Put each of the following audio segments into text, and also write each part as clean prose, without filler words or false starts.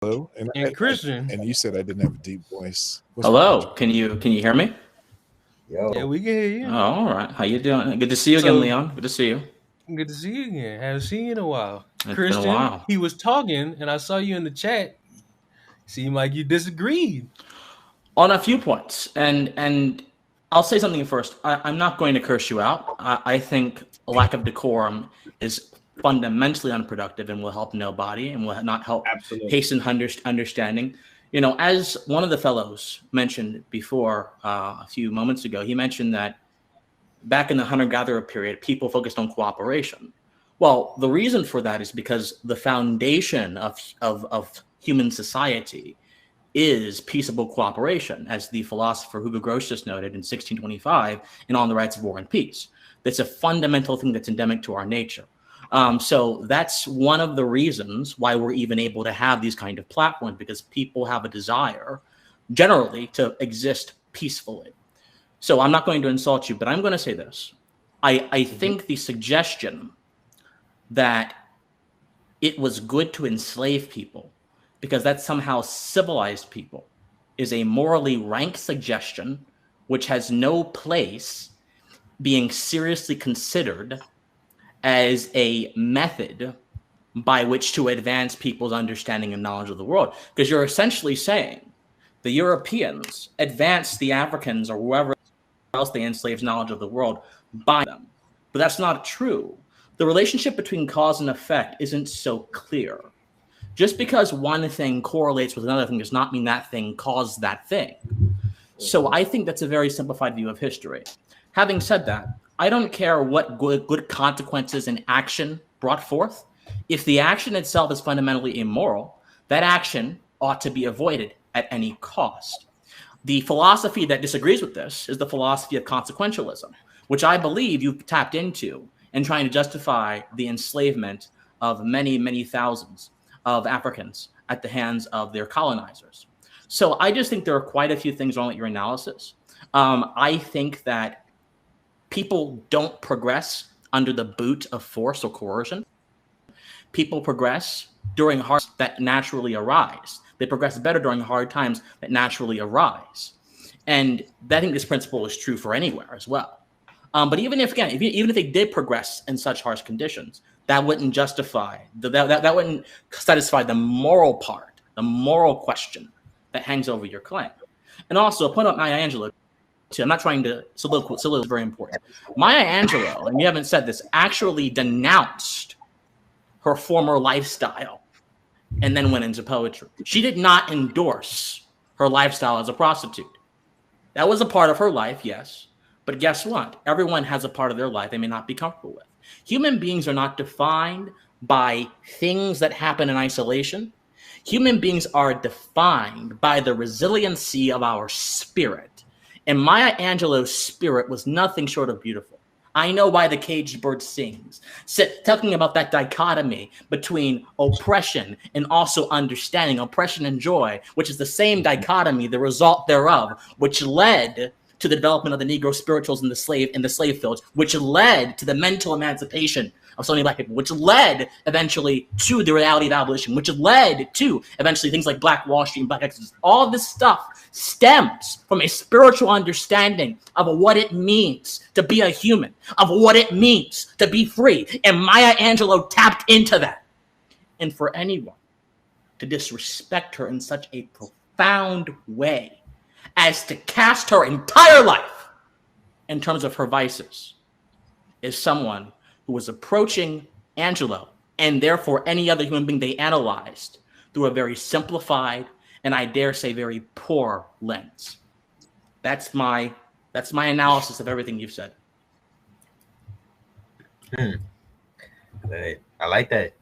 Hello, And Christian. and you said I didn't have a deep voice. What's wrong with Hello, you? can you hear me? Yeah, Yo, we can hear Oh, you. all right. How you doing? Good to see you again, So Leon. Good to see you. good to see you again. Haven't seen you in a while. It's been a Christian, while. he was talking and I saw you in the chat. Seemed like you disagreed. On a few points, and I'll say something first. I'm not going to curse you out. I think a lack of decorum is fundamentally unproductive and will help nobody and will not help absolutely. hasten understanding. You know, as one of the fellows mentioned before a few moments ago, he mentioned that back in the hunter-gatherer period, people focused on cooperation. Well, the reason for that is because the foundation of human society is peaceable cooperation, as the philosopher Hugo Gross just noted in 1625 in On the Rights of War and Peace. That's a fundamental thing that's endemic to our nature. So that's one of the reasons why we're even able to have these kind of platforms, because people have a desire generally to exist peacefully. So I'm not going to insult you, but I'm going to say this. I think the suggestion that it was good to enslave people because that somehow civilized people is a morally rank suggestion which has no place being seriously considered as a method by which to advance people's understanding and knowledge of the world. Because you're essentially saying the Europeans advanced the Africans or whoever else they enslaved knowledge of the world by them. But that's not true. The relationship between cause and effect isn't so clear. Just because one thing correlates with another thing does not mean that thing caused that thing. So I think that's a very simplified view of history. Having said that, I don't care what good consequences an action brought forth. If the action itself is fundamentally immoral, that action ought to be avoided at any cost. The philosophy that disagrees with this is the philosophy of consequentialism, which I believe you've tapped into in trying to justify the enslavement of many, many thousands of Africans at the hands of their colonizers. So I just think there are quite a few things wrong with your analysis. I think that people don't progress under the boot of force or coercion. People progress during hard times that naturally arise. They progress better during hard times that naturally arise. And I think this principle is true for anywhere as well. But even if they did progress in such harsh conditions, that wouldn't justify, that wouldn't satisfy the moral part, the moral question that hangs over your claim. And also, a point about Maya Angelou, too. I'm not trying to soliloquize is very important. Maya Angelou, and you haven't said this, actually denounced her former lifestyle and then went into poetry. She did not endorse her lifestyle as a prostitute. That was a part of her life, yes. But guess what? Everyone has a part of their life they may not be comfortable with. Human beings are not defined by things that happen in isolation. Human beings are defined by the resiliency of our spirit. And Maya Angelou's spirit was nothing short of beautiful. I know why the caged bird sings. Talking about that dichotomy between oppression and also understanding, oppression and joy, which is the same dichotomy, the result thereof, which led to the development of the Negro spirituals in the slave fields, which led to the mental emancipation of so many black people, which led eventually to the reality of abolition, which led to eventually things like Black Wall Street and Black Exodus. All of this stuff stems from a spiritual understanding of what it means to be a human, of what it means to be free. And Maya Angelou tapped into that. And for anyone to disrespect her in such a profound way as to cast her entire life in terms of her vices is someone who was approaching Angelou and therefore any other human being they analyzed through a very simplified and I dare say very poor lens. That's my analysis of everything you've said. I like that.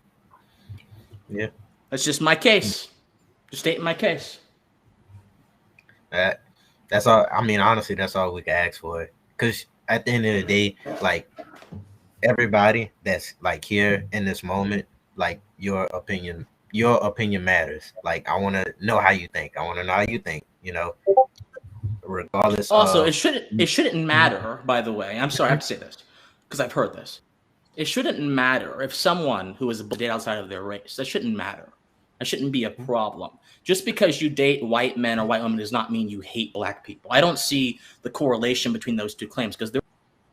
Yeah. That's just my case. Just stating my case. That's all. I mean, honestly, that's all we can ask for. Because at the end of the day, like everybody that's like here in this moment, like your opinion matters. Like I want to know how you think. I want to know how you think. You know, regardless. Also, it shouldn't matter. By the way, I'm sorry I have to say this because I've heard this. It shouldn't matter if someone who is a date outside of their race. That shouldn't matter. That shouldn't be a problem. Just because you date white men or white women does not mean you hate black people. I don't see the correlation between those two claims, because there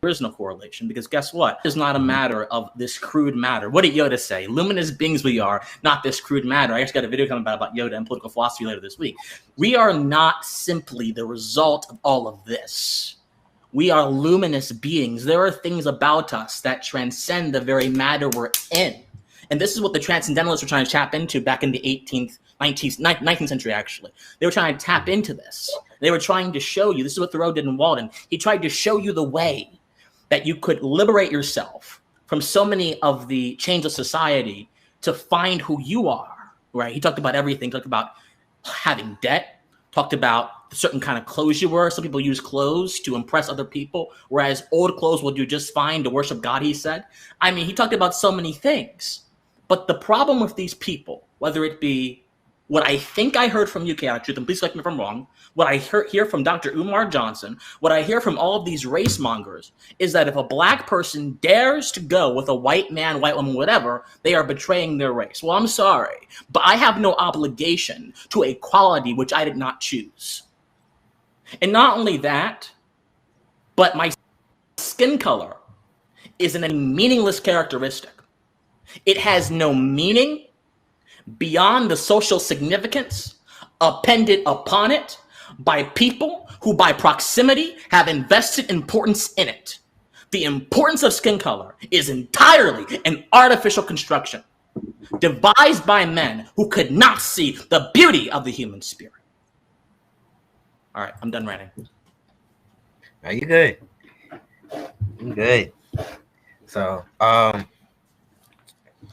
is no correlation. Because guess what? It's not a matter of this crude matter. What did Yoda say? Luminous beings we are, not this crude matter. I just got a video coming about Yoda and political philosophy later this week. We are not simply the result of all of this. We are luminous beings. There are things about us that transcend the very matter we're in. And this is what the transcendentalists were trying to tap into back in the 19th century, actually. They were trying to tap into this. They were trying to show you, this is what Thoreau did in Walden. He tried to show you the way that you could liberate yourself from so many of the chains of society to find who you are, right? He talked about everything. He talked about having debt, talked about the certain kind of clothes you wear. Some people use clothes to impress other people, whereas old clothes will do just fine to worship God, he said. I mean, he talked about so many things. But the problem with these people, whether it be what I think I heard from you, Chaotic Truth, and please correct me if I'm wrong, what I hear from Dr. Umar Johnson, what I hear from all of these race mongers, is that if a black person dares to go with a white man, white woman, whatever, they are betraying their race. Well, I'm sorry, but I have no obligation to equality which I did not choose. And not only that, but my skin color is a meaningless characteristic. It has no meaning beyond the social significance appended upon it by people who by proximity have invested importance in it. The importance of skin color is entirely an artificial construction devised by men who could not see the beauty of the human spirit. All right, I'm done ranting. Are you good? I'm good. So,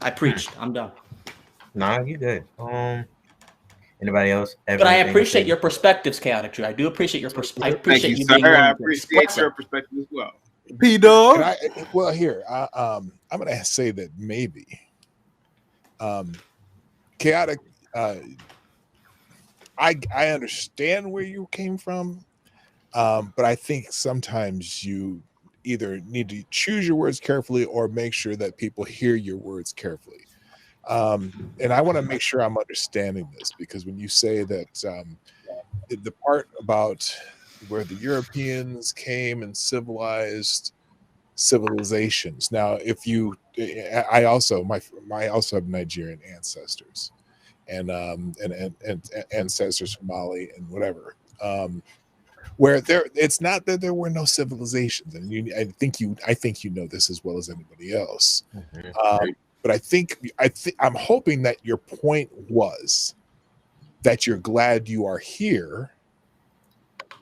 I preached. I'm done. Nah, you good. Anybody else? But I appreciate your perspectives, Chaotic Truth. I do appreciate your perspective. I appreciate you being. I appreciate your perspective as well. P-Dog. Well, here, I'm going to say that maybe Chaotic. I understand where you came from, but I think sometimes you either need to choose your words carefully or make sure that people hear your words carefully. And I want to make sure I'm understanding this, because when you say that the part about where the Europeans came and civilized civilizations. Now, if you, I also have Nigerian ancestors and ancestors from Mali and whatever. Where it's not that there were no civilizations, and I think you know this as well as anybody else. Mm-hmm. But I'm hoping that your point was that you're glad you are here,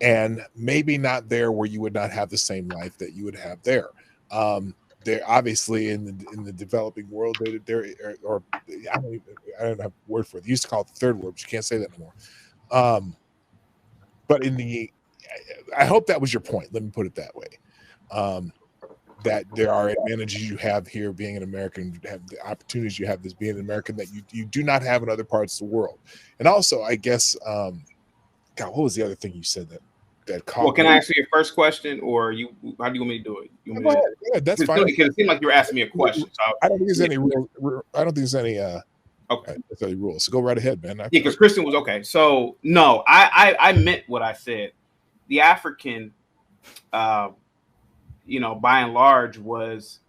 and maybe not there where you would not have the same life that you would have there. They're obviously in the developing world. I don't have a word for it. They used to call it the third world, but you can't say that anymore. But I hope that was your point. Let me put it that way. That there are advantages you have here being an American, have the opportunities you have as being an American that you do not have in other parts of the world. And also, I guess, God, what was the other thing you said that caught? Well, can I answer your first question, or how do you want me to do it? Yeah, that's fine. Because it seemed like you were asking me a question. So I don't think there's any rule. I don't think there's any rules. So go right ahead, man. Yeah, because Kristen was okay. So no, I meant what I said. The African, by and large, was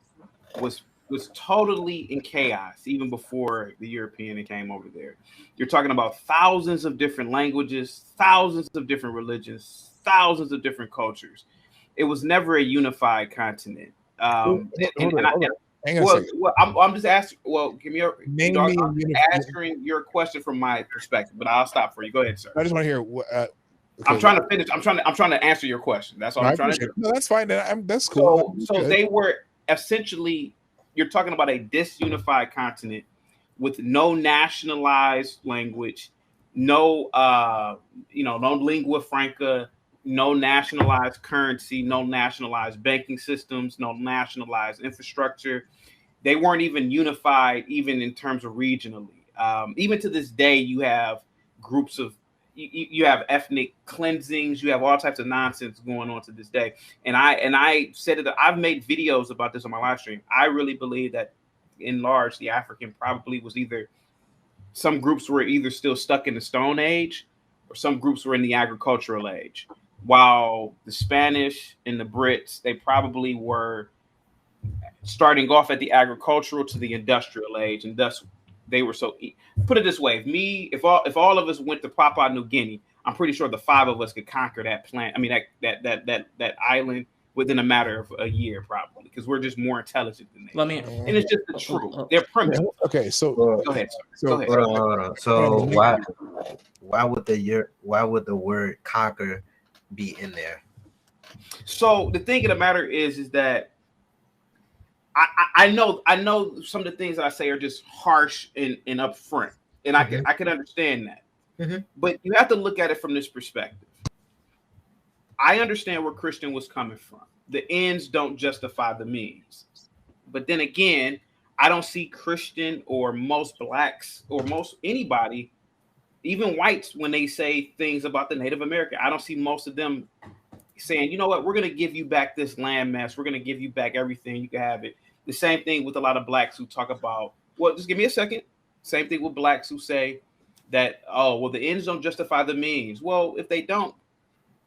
totally in chaos even before the European came over there. You're talking about thousands of different languages, thousands of different religions, thousands of different cultures. It was never a unified continent. I'm just asking. Well, give me answering your question from my perspective, but I'll stop for you. Go ahead, sir. I just want to hear. Okay. I'm trying to finish. I'm trying to answer your question. That's all I'm trying to do. No, that's fine. That's cool. So they were essentially. You're talking about a disunified continent with no nationalized language, no lingua franca, no nationalized currency, no nationalized banking systems, no nationalized infrastructure. They weren't even unified, even in terms of regionally. Even to this day, you have groups of, you have ethnic cleansings, you have all types of nonsense going on to this day. And I said it, I've made videos about this on my live stream. I really believe that in large, the African probably was either some groups were either still stuck in the Stone Age or some groups were in the agricultural age. While the Spanish and the Brits, they probably were starting off at the agricultural to the industrial age, and thus they were so. Put it this way: if all of us went to Papua New Guinea, I'm pretty sure the 5 of us could conquer that planet. I mean that island within a matter of a year, probably, because we're just more intelligent than they. And it's just the truth. They're primitive. Okay, so go ahead. Sir. Go ahead. Hold on. So why would the word conquer be in there? So the thing of the matter is that I know some of the things that I say are just harsh and upfront, and I can understand that. Mm-hmm. But you have to look at it from this perspective. I understand where Christian was coming from. The ends don't justify the means. But then again, I don't see Christian or most blacks or most anybody, even whites, when they say things about the Native American, I don't see most of them saying, you know what, we're going to give you back this landmass. We're going to give you back everything. You can have it. The same thing with a lot of blacks who talk about, well, just give me a second. Same thing with blacks who say that, oh, well, the ends don't justify the means. Well, if they don't,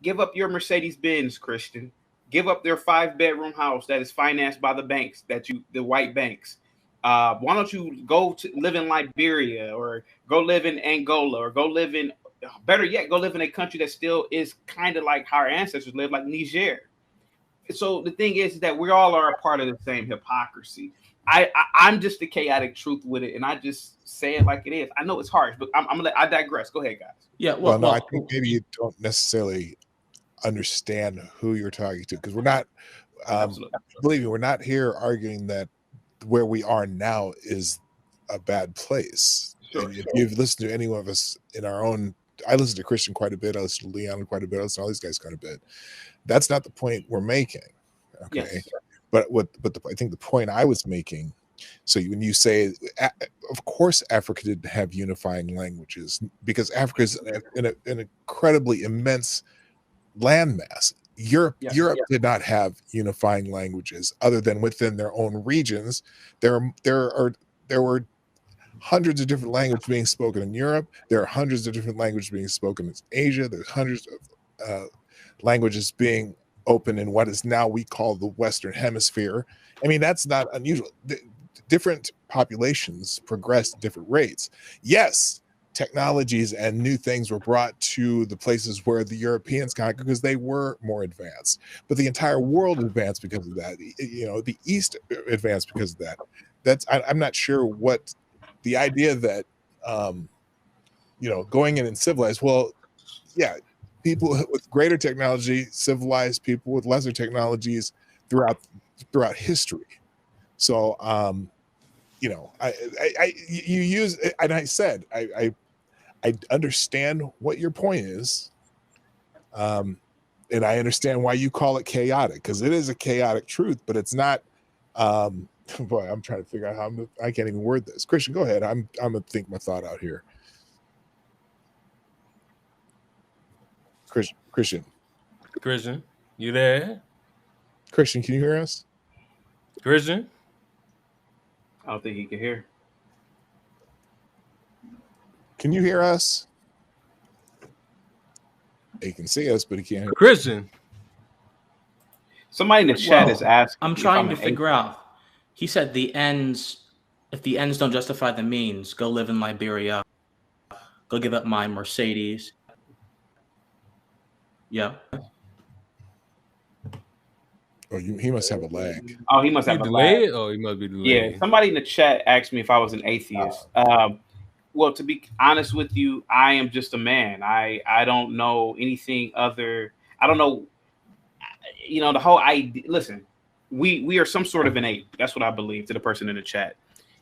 give up your Mercedes-Benz, Christian. Give up their 5-bedroom house that is financed by the banks, the white banks. Why don't you go to live in Liberia or go live in Angola or go live in, better yet, go live in a country that still is kind of like how our ancestors lived, like Niger. So the thing is that we all are a part of the same hypocrisy. I'm just the chaotic truth with it, and I just say it like it is. I know it's harsh, but I digress. Go ahead, guys. Yeah, well, no, I think maybe you don't necessarily understand who you're talking to, because we're not. Believe me, we're not here arguing that where we are now is a bad place. Sure. If you've listened to any one of us in our own, I listen to Christian quite a bit. I listen to Leon quite a bit. I listen to all these guys quite a bit. That's not the point we're making. Okay. Yes. But I think the point I was making, so when you say, of course, Africa didn't have unifying languages, because Africa is an incredibly immense landmass. Europe did not have unifying languages other than within their own regions. There were hundreds of different languages being spoken in Europe. There are hundreds of different languages being spoken in Asia. There's hundreds of languages being open in what is now we call the Western Hemisphere. I mean, that's not unusual. Different populations progress at different rates. Yes, technologies and new things were brought to the places where the Europeans conquered because they were more advanced. But the entire world advanced because of that. You know, the East advanced because of that. I'm not sure what the idea that going in and civilized. Well, yeah. People with greater technology civilized people with lesser technologies throughout history. So, you use, and I said, I understand what your point is, and I understand why you call it chaotic, because it is a chaotic truth, but it's not. Boy, I'm trying to figure out I can't even word this. Christian, go ahead. I'm gonna think my thought out here. Christian, you there? Christian, can you hear us? Christian, I don't think he can hear. Can you hear us? He can see us, but he can't hear. Christian. Somebody in the chat is asking. I'm trying to figure out. He said if the ends don't justify the means, go live in Liberia. Go give up my Mercedes. Yeah. Oh, he must have a lag. Oh, he must have a lag. Oh, he must be delayed. Yeah, somebody in the chat asked me if I was an atheist. Well, to be honest with you, I am just a man. I don't know anything other. I don't know. The whole idea. Listen, we are some sort of an ape. That's what I believe. To the person in the chat,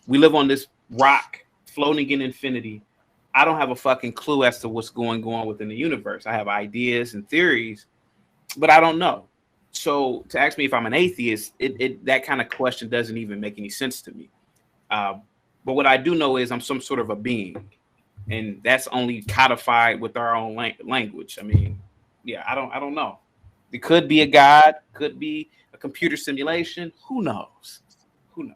we live on this rock floating in infinity. I don't have a fucking clue as to what's going on within the universe. I have ideas and theories, but I don't know. So to ask me if I'm an atheist, that kind of question doesn't even make any sense to me. But what I do know is I'm some sort of a being, and that's only codified with our own language. I mean, yeah, I don't know. It could be a god, could be a computer simulation. Who knows? Who knows?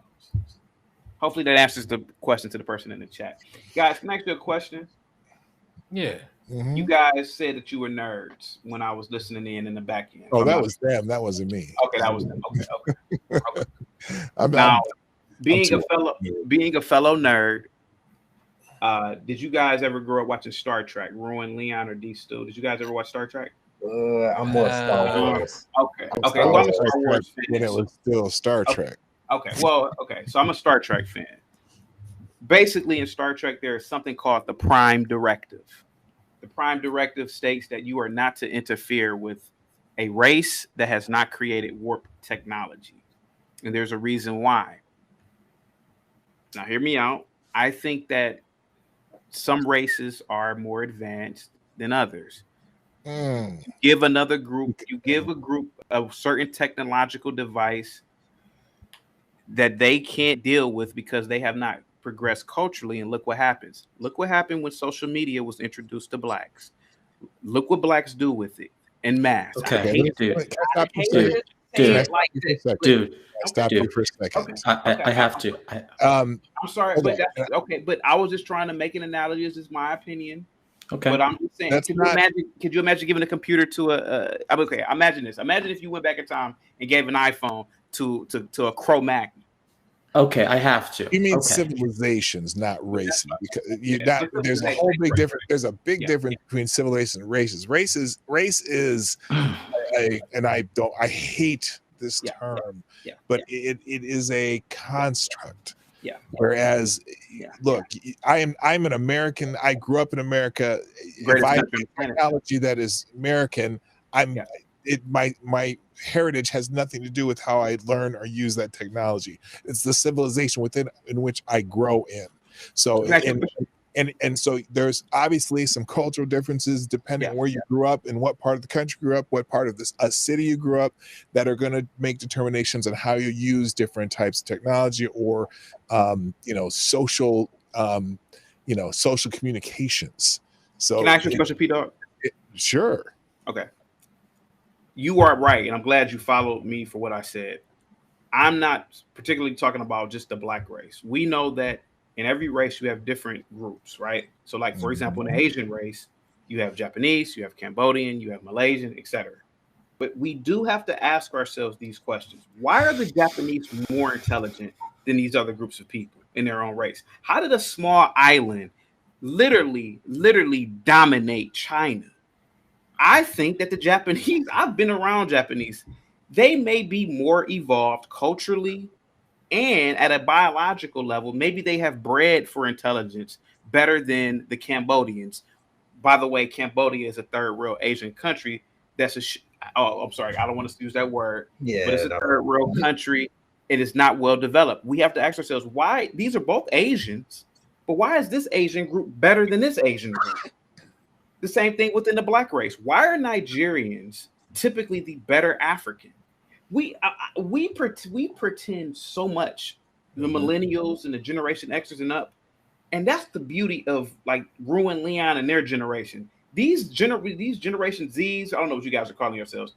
Hopefully that answers the question to the person in the chat. Guys, can I ask you a question? Yeah. You guys said that you were nerds when I was listening in the back end. Oh, that was them. That wasn't me. Okay, that was them. Okay. I'm Now, being too a fellow nerd, did you guys ever grow up watching Star Trek? RuinedLeon or D Stu? Did you guys ever watch Star Trek? I'm more Star Wars. Okay. I'm So I'm a Star Star Wars Trek fan. when it was still Star Trek. Okay. Well, okay. So I'm a Star Trek fan. Basically, in Star Trek, there is something called the Prime Directive. The Prime Directive states that you are not to interfere with a race that has not created warp technology. And there's a reason why. Now, hear me out. I think that some races are more advanced than others. Give another group, you give a group a certain technological device that they can't deal with because they have not progressed culturally, and look what happens. Look what happened when social media was introduced to blacks. Look what blacks do with it en masse. Okay, dude. Stop you for a second. I have to. I'm sorry, but that's okay. But I was just trying to make an analogy. This is my opinion. Okay. But I'm just saying, could you imagine giving a computer to okay, imagine this. Imagine if you went back in time and gave an iPhone to a Cro-Magnon. Okay, I have to. You mean civilizations, not races, because there's a whole big difference. There's a big difference between civilizations and races. Race is and I hate this term, but it is a construct. Yeah. Whereas, look, I'm an American. I grew up in America. If I have technology that is American, my heritage has nothing to do with how I learn or use that technology. It's the civilization in which I grow in. So and so there's obviously some cultural differences depending on where you grew up and what part of the country you grew up, what part of a city you grew up, that are going to make determinations on how you use different types of technology or social social communications. So can I ask you a question, P-Dog? Sure. Okay. You are right, and I'm glad you followed me for what I said. I'm not particularly talking about just the black race. We know that in every race you have different groups, right? So, like for example, in the Asian race, you have Japanese, you have Cambodian, you have Malaysian, etc. But we do have to ask ourselves these questions: why are the Japanese more intelligent than these other groups of people in their own race? How did a small island literally dominate China? I think that the Japanese, I've been around Japanese, they may be more evolved culturally and at a biological level. Maybe they have bred for intelligence better than the Cambodians. By the way, Cambodia is a third world Asian country. I'm sorry, I don't want to use that word. Yeah, but it's a third world country. It is not well developed. We have to ask ourselves why these are both Asians, but why is this Asian group better than this Asian group? The same thing within the black race. Why are Nigerians typically the better African? We pretend so much, the millennials and the Generation Xers and up, and that's the beauty of like RuinedLeon and their generation. These Generation Zs, I don't know what you guys are calling yourselves.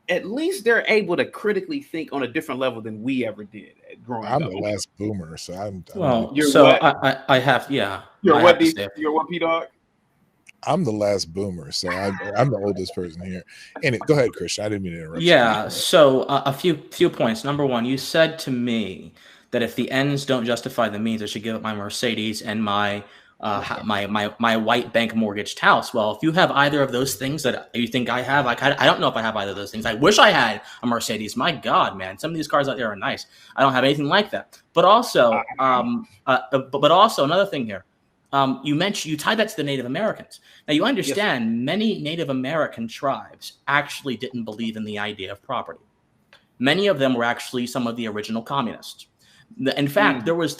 At least they're able to critically think on a different level than we ever did growing up. I'm the last boomer, so I have You're what, P-Dog? I'm the last boomer, so I'm the oldest person here. And go ahead, Christian. I didn't mean to interrupt. Yeah. So a few points. Number one, you said to me that if the ends don't justify the means, I should give up my Mercedes and my white bank mortgaged house. Well, if you have either of those things that you think I have, I don't know if I have either of those things. I wish I had a Mercedes. My God, man, some of these cars out there are nice. I don't have anything like that. But also, another thing here. You tied that to the Native Americans. Now, you understand many Native American tribes actually didn't believe in the idea of property. Many of them were actually some of the original communists. In fact, there was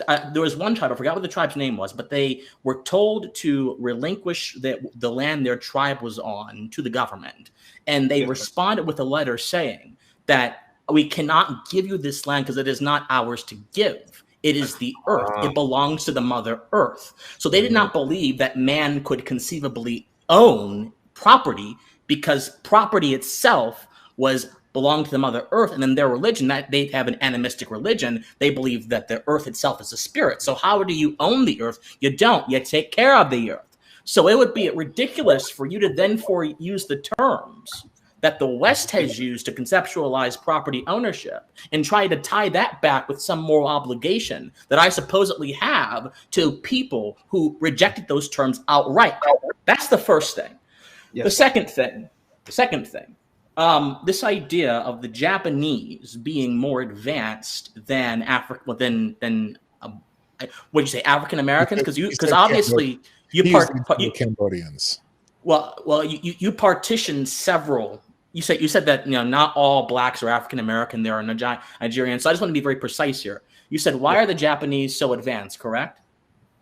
one tribe, I forgot what the tribe's name was, but they were told to relinquish the land their tribe was on to the government. And they responded with a letter saying that we cannot give you this land because it is not ours to give. It is the earth. It belongs to the Mother Earth. So they did not believe that man could conceivably own property because property itself was belong to the Mother Earth, and then their religion, that they have an animistic religion, they believe that the Earth itself is a spirit. So how do you own the Earth? You don't. You take care of the Earth. So it would be ridiculous for you to then use the terms that the West has used to conceptualize property ownership and try to tie that back with some moral obligation that I supposedly have to people who rejected those terms outright. That's the first thing. Yes. The second thing, this idea of the Japanese being more advanced than what did you say, African Americans? Because obviously Cambodians. Well, you partitioned several. You said that not all blacks are African American. There are Nigerians. So I just want to be very precise here. You said, why are the Japanese so advanced? Correct?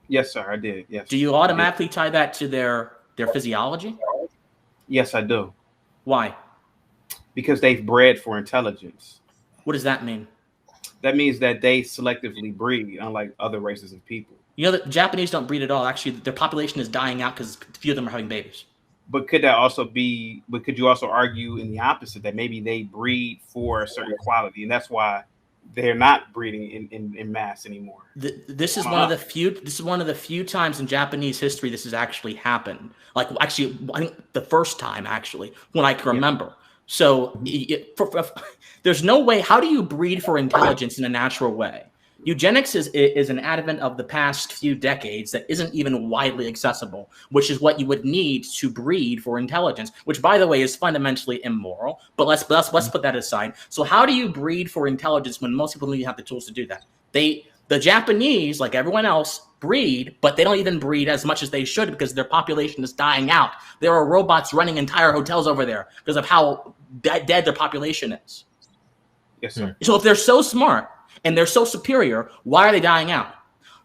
Yes, sir. I did. Yes. Do you automatically tie that to their physiology? Yes, I do. Why? Because they've bred for intelligence. What does that mean? That means that they selectively breed, unlike other races of people. The Japanese don't breed at all. Actually, their population is dying out because few of them are having babies. But could that also be? But could you also argue in the opposite, that maybe they breed for a certain quality, and that's why they're not breeding in mass anymore? This is one of the few. This is one of the few times in Japanese history this has actually happened. Like, actually, I think the first time actually when I can remember. Yeah. So there's no way. How do you breed for intelligence in a natural way? Eugenics is an advent of the past few decades that isn't even widely accessible, which is what you would need to breed for intelligence, which, by the way, is fundamentally immoral. But let's put that aside. So how do you breed for intelligence when most people don't even have the tools to do that? The Japanese, like everyone else, breed, but they don't even breed as much as they should because their population is dying out. There are robots running entire hotels over there because of how dead their population is. Yes, sir. So if they're so smart and they're so superior, why are they dying out?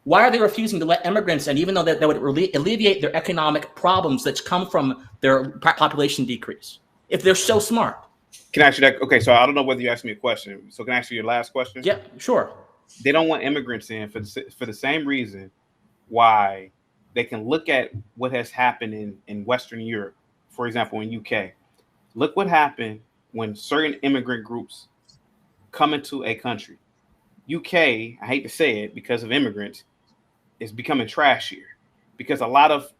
Why are they refusing to let immigrants in, even though that would alleviate their economic problems that come from their population decrease? If they're so smart. Can I ask you that? Okay, so I don't know whether you asked me a question. So can I ask you your last question? Yeah, sure. They don't want immigrants in for the same reason why they can look at what has happened in Western Europe, for example, in UK. Look what happened when certain immigrant groups come into a country. UK, I hate to say it, because of immigrants, is becoming trashier because a lot of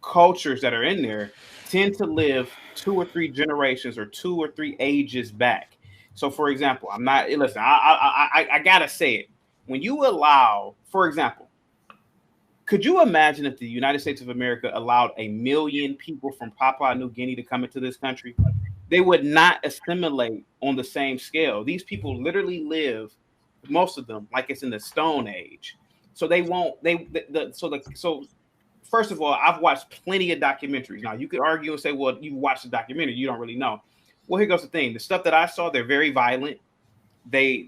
cultures that are in there tend to live 2 or 3 generations or 2 or 3 ages back. So, for example, I gotta say it. When you allow, for example, could you imagine if the United States of America allowed 1 million people from Papua New Guinea to come into this country? They would not assimilate on the same scale. These people literally live, most of them, like it's in the Stone Age. So they won't. So first of all, I've watched plenty of documentaries. Now you could argue and say, well, you watched the documentary, you don't really know. Well, here goes the thing. The stuff that I saw, they're very violent. They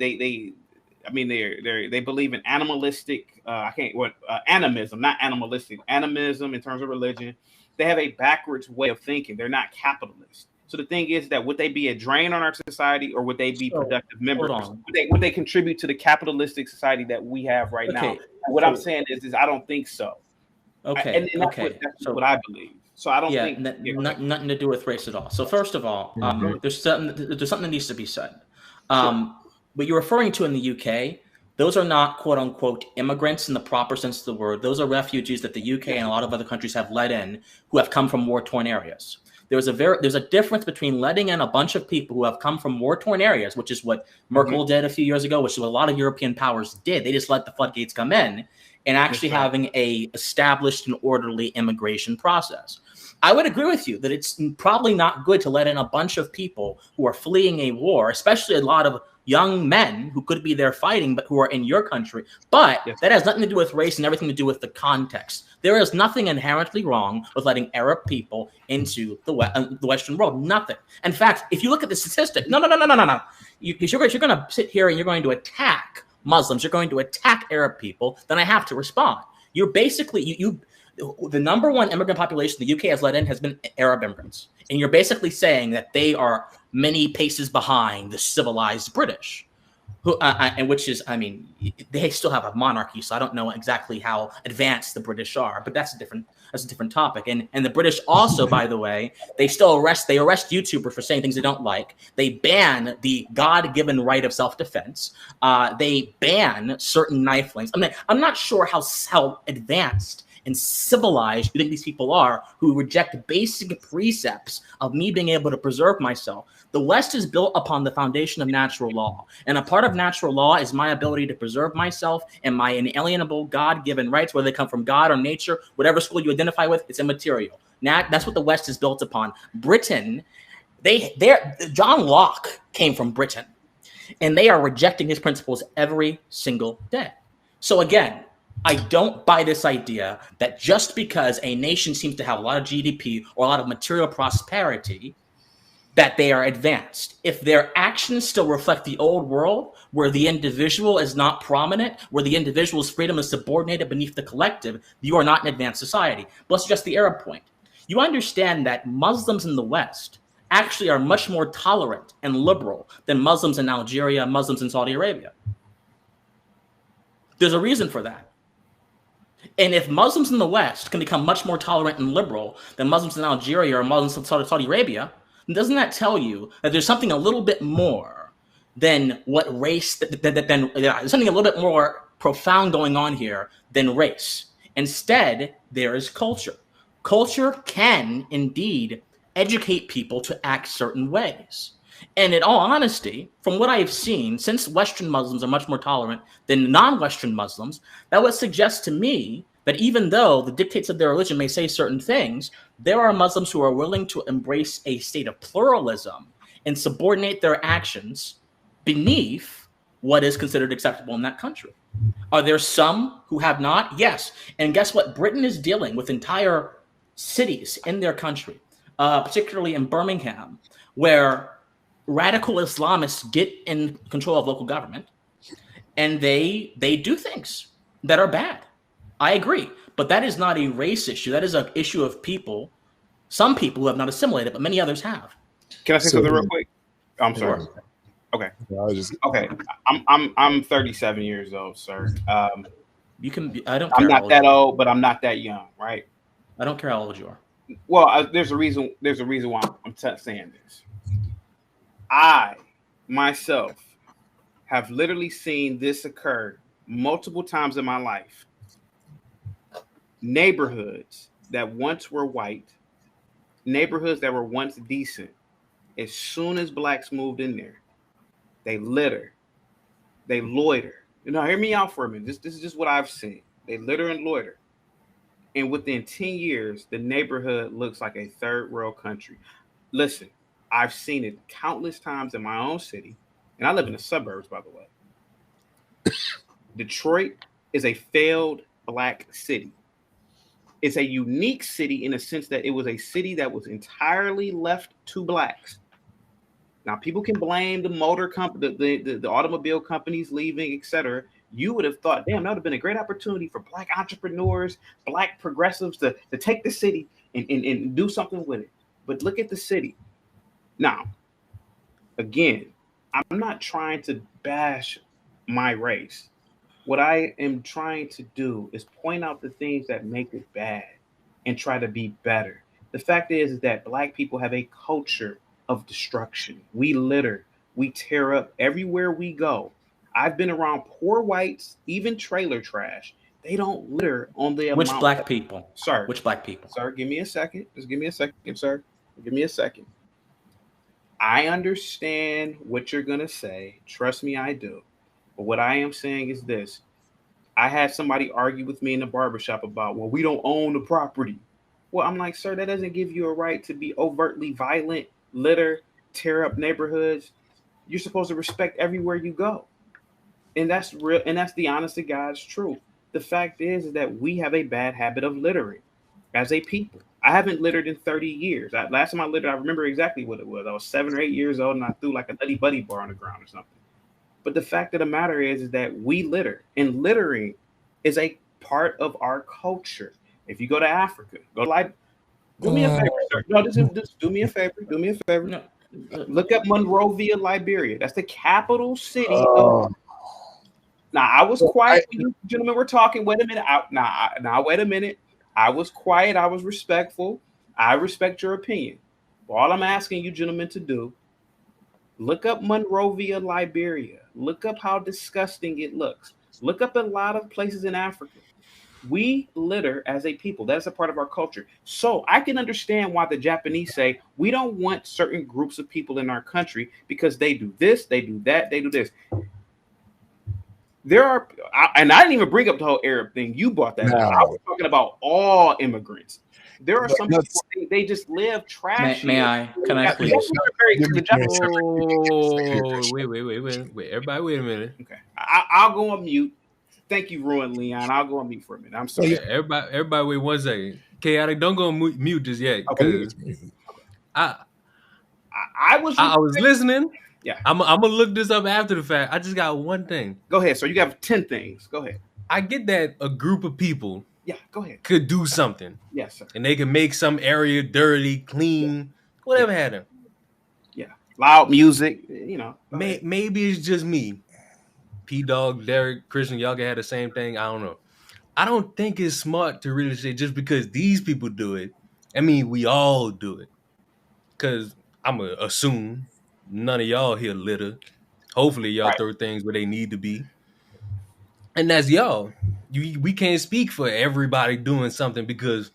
believe in animalistic. Animism, not animalistic. Animism in terms of religion. They have a backwards way of thinking. They're not capitalist. So the thing is that would they be a drain on our society, or would they be productive members? Would they contribute to the capitalistic society that we have right now? What I'm saying is I don't think so. Okay. That's what I believe. So I don't think nothing to do with race at all. So first of all, there's something that needs to be said. What you're referring to in the UK, those are not quote unquote immigrants in the proper sense of the word. Those are refugees that the UK and a lot of other countries have let in who have come from war-torn areas. There's a difference between letting in a bunch of people who have come from war-torn areas, which is what Merkel did a few years ago, which is what a lot of European powers did. They just let the floodgates come in, and actually having a established and orderly immigration process. I would agree with you that it's probably not good to let in a bunch of people who are fleeing a war, especially a lot of young men who could be there fighting, but who are in your country. But that has nothing to do with race and everything to do with the context. There is nothing inherently wrong with letting Arab people into the Western world. Nothing. In fact, if you look at the statistic, no. If you're going to sit here and you're going to attack Muslims, you're going to attack Arab people, then I have to respond. You're basically, the number one immigrant population the UK has let in has been Arab immigrants. And you're basically saying that they are many paces behind the civilized British. who and which is, I mean, they still have a monarchy, so I don't know exactly how advanced the British are, but that's a different topic. And the British also, by the way, they arrest YouTubers for saying things they don't like. They ban the God-given right of self-defense. They ban certain knife lengths. I mean, I'm not sure how advanced and civilized you think these people are who reject basic precepts of me being able to preserve myself. The West is built upon the foundation of natural law. And a part of natural law is my ability to preserve myself and my inalienable God-given rights, whether they come from God or nature, whatever school you identify with, it's immaterial. Now, that's what the West is built upon. Britain, John Locke came from Britain, and they are rejecting his principles every single day. So again, I don't buy this idea that just because a nation seems to have a lot of GDP or a lot of material prosperity, that they are advanced. If their actions still reflect the old world, where the individual is not prominent, where the individual's freedom is subordinated beneath the collective, you are not an advanced society. But let's address the Arab point. You understand that Muslims in the West actually are much more tolerant and liberal than Muslims in Algeria, Muslims in Saudi Arabia. There's a reason for that. And if Muslims in the West can become much more tolerant and liberal than Muslims in Algeria or Muslims in Saudi Arabia, doesn't that tell you that there's something a little bit more than what race, there's something a little bit more profound going on here than race? Instead, there is culture. Culture can indeed educate people to act certain ways. And in all honesty, from what I have seen, since Western Muslims are much more tolerant than non-Western Muslims, that would suggest to me that even though the dictates of their religion may say certain things, there are Muslims who are willing to embrace a state of pluralism and subordinate their actions beneath what is considered acceptable in that country. Are there some who have not? Yes. And guess what? Britain is dealing with entire cities in their country, particularly in Birmingham, where radical Islamists get in control of local government, and they do things that are bad. I agree, but that is not a race issue. That is an issue of people, some people who have not assimilated, but many others have. Can I say something real quick? I'm sorry. Okay. Okay. I'm 37 years old, sir. You can be, I don't care. I'm not that old, but I'm not that young, right? I don't care how old you are. Well, there's a reason why I'm saying this. I myself have literally seen this occur multiple times in my life. Neighborhoods that once were white, neighborhoods that were once decent, as soon as blacks moved in there, they litter, they loiter. You know, hear me out for a minute. This is just what I've seen. They litter and loiter. And within 10 years, the neighborhood looks like a third world country. Listen, I've seen it countless times in my own city, and I live in the suburbs, by the way. Detroit is a failed black city. It's a unique city in a sense that it was a city that was entirely left to blacks. Now, people can blame the motor company, the automobile companies leaving, etc. You would have thought, damn, that would have been a great opportunity for black entrepreneurs, black progressives to take the city and do something with it. But look at the city. Now, again, I'm not trying to bash my race. What I am trying to do is point out the things that make it bad and try to be better. The fact is that black people have a culture of destruction. We litter, we tear up everywhere we go. I've been around poor whites, even trailer trash. They don't litter on the Which amount. black people? Sir. Which black people? Sir, give me a second. Just give me a second, sir. Give me a second. I understand what you're going to say. Trust me, I do. But what I am saying is this. I had somebody argue with me in the barbershop about, well, we don't own the property. Well, I'm like, sir, that doesn't give you a right to be overtly violent, litter, tear up neighborhoods. You're supposed to respect everywhere you go. And that's real. And that's the honest to God's truth. The fact is that we have a bad habit of littering as a people. I haven't littered in 30 years. Last time I littered, I remember exactly what it was. I was 7 or 8 years old and I threw like a Nutty Buddy bar on the ground or something. But the fact of the matter is that we litter, and littering is a part of our culture. If you go to Africa, do me a favor, sir. No, just do me a favor. Do me a favor. No. Look up Monrovia, Liberia. That's the capital city Oh. of. Now, I was quiet when you gentlemen were talking. Wait a minute. Now, wait a minute. I was quiet. I was respectful. I respect your opinion. All I'm asking you gentlemen to do, look up Monrovia, Liberia. Look up how disgusting it looks. Look up a lot of places in Africa. We litter as a people. That's a part of our culture. So I can understand why the Japanese say we don't want certain groups of people in our country because they do this, they do that, they do this. There are, and I didn't even bring up the whole Arab thing. You brought that up. I was talking about all immigrants. There are some people, they just live trashy. May I? Can I please? Wait. Everybody, wait a minute. Okay, I'll go on mute. Thank you, RuinedLeon. I'll go on mute for a minute. I'm sorry. Yeah, everybody, wait 1 second. Chaotic, don't go on mute just yet. Okay. I was listening. Yeah, I'm gonna look this up after the fact. I just got one thing. Go ahead. So you have 10 things. Go ahead. I get that a group of people, go ahead, could do something. Yes, sir. And they can make some area dirty, clean, whatever had them. Yeah, loud music. Maybe it's just me. P Dog, Derek, Christian, y'all can have the same thing. I don't know. I don't think it's smart to really say just because these people do it, I mean we all do it. Because I'm gonna assume none of y'all here litter. Hopefully y'all throw things where they need to be. And that's y'all. We can't speak for everybody doing something because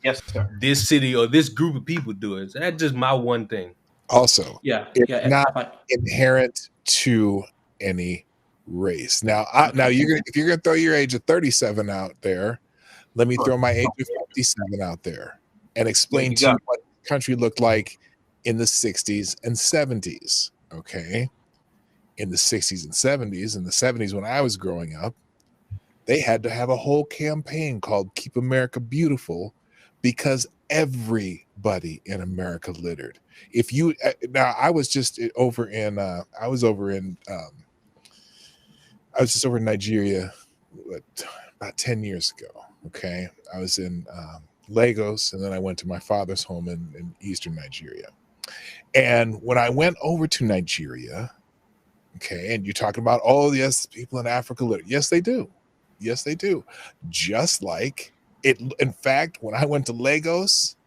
this city or this group of people do it. So that's just my one thing. Also, it's not inherent to any race. Now, if you're gonna throw your age of 37 out there, let me throw my age of 57 out there and explain to you what the country looked like in the 60s and 70s. Okay, in the 60s and 70s, in the 70s when I was growing up, they had to have a whole campaign called "Keep America Beautiful" because everybody in America littered. If you I was just over in Nigeria about 10 years ago. Okay, I was in Lagos, and then I went to my father's home in eastern Nigeria. And when I went over to Nigeria, okay, and you're talking about, oh yes, people in Africa litter. Yes, they do. Yes, they do. Just like it. In fact, when I went to Lagos,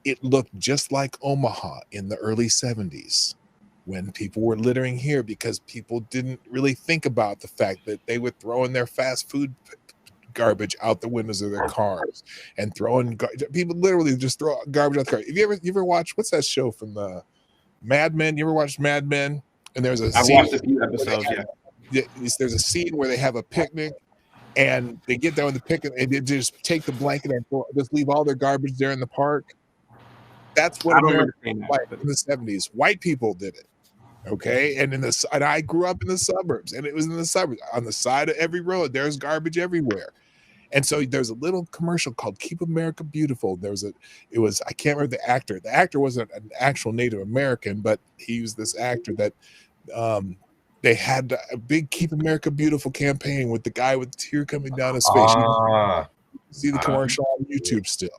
it looked just like Omaha in the early 70s when people were littering here because people didn't really think about the fact that they were throwing their fast food garbage out the windows of their cars and throwing people literally just throw garbage out the car. You ever watch, what's that show from the Mad Men? You ever watched Mad Men? And there's a scene, watched a few episodes. There's a scene where they have a picnic and they get there with the picnic and they just take the blanket and just leave all their garbage there in the park. That's what America was like in the 70s. White people did it. Okay. And and I grew up in the suburbs, and it was in the suburbs. On the side of every road, there's garbage everywhere. And so there's a little commercial called "Keep America Beautiful." I can't remember the actor. The actor wasn't an actual Native American, but he was this actor that they had a big "Keep America Beautiful" campaign with the guy with the tear coming down his face. You see the commercial on YouTube still.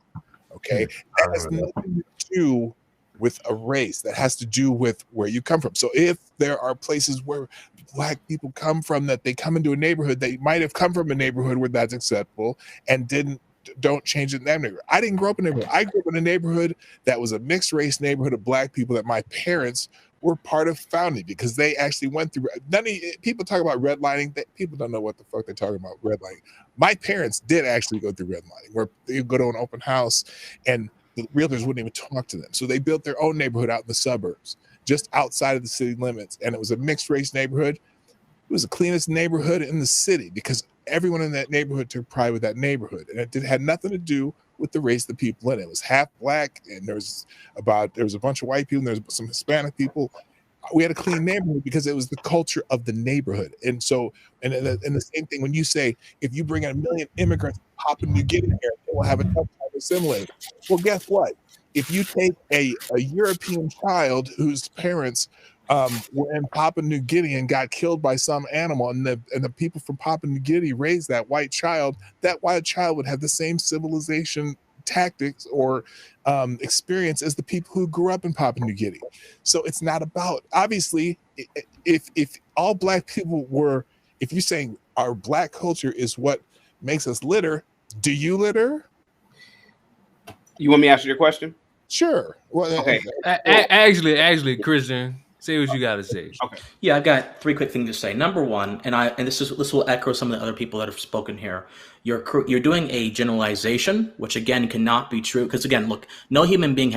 Okay. That has nothing to do with a race. That has to do with where you come from. So if there are places where Black people come from, that they come into a neighborhood, they might have come from a neighborhood where that's acceptable and don't change it in that neighborhood. I didn't grow up in a neighborhood. I grew up in a neighborhood that was a mixed race neighborhood of Black people that my parents were part of founding because they actually went through. People talk about redlining. People don't know what the fuck they're talking about redlining. My parents did actually go through redlining, where they would go to an open house and the realtors wouldn't even talk to them. So they built their own neighborhood out in the suburbs, just outside of the city limits. And it was a mixed race neighborhood. It was the cleanest neighborhood in the city because everyone in that neighborhood took pride with that neighborhood. And it had nothing to do with the race of the people in it. It was half Black, and there was a bunch of white people, and there was some Hispanic people. We had a clean neighborhood because it was the culture of the neighborhood. And so, and the same thing when you say, if you bring in 1 million immigrants Papua New Guinea here, they will have a tough time assimilating. Well, guess what? If you take a European child whose parents were in Papua New Guinea and got killed by some animal, and the people from Papua New Guinea raised that white child would have the same civilization tactics or experience as the people who grew up in Papua New Guinea. So it's not about, obviously, if all Black people were, if you're saying our Black culture is what makes us litter, do you litter? You want me to answer your question? Sure. Well, Okay. Actually, Christian, say what you got to say. Okay. Yeah, I've got three quick things to say. Number one, and this will echo some of the other people that have spoken here. You're doing a generalization, which again cannot be true, because again, look, no human being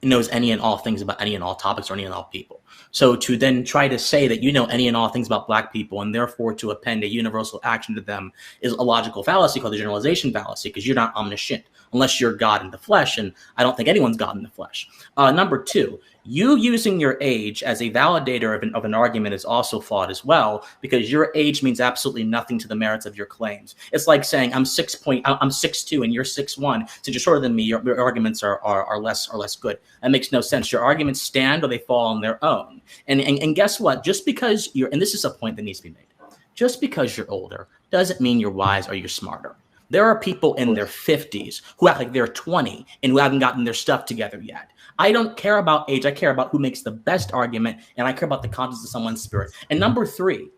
knows any and all things about any and all topics or any and all people. So to then try to say that you know any and all things about Black people and therefore to append a universal action to them is a logical fallacy called the generalization fallacy, because you're not omniscient unless you're God in the flesh, and I don't think anyone's God in the flesh. Number two, you using your age as a validator of an argument is also flawed as well, because your age means absolutely nothing to the merits of your claims. It's like saying I'm 6'2" and you're 6'1". Since you're shorter than me, your arguments are less good. That makes no sense. Your arguments stand or they fall on their own. And guess what? Just because and this is a point that needs to be made, just because you're older doesn't mean you're wise or you're smarter. There are people in their 50s who act like they're 20 and who haven't gotten their stuff together yet. I don't care about age. I care about who makes the best argument, and I care about the contents of someone's spirit. And number three,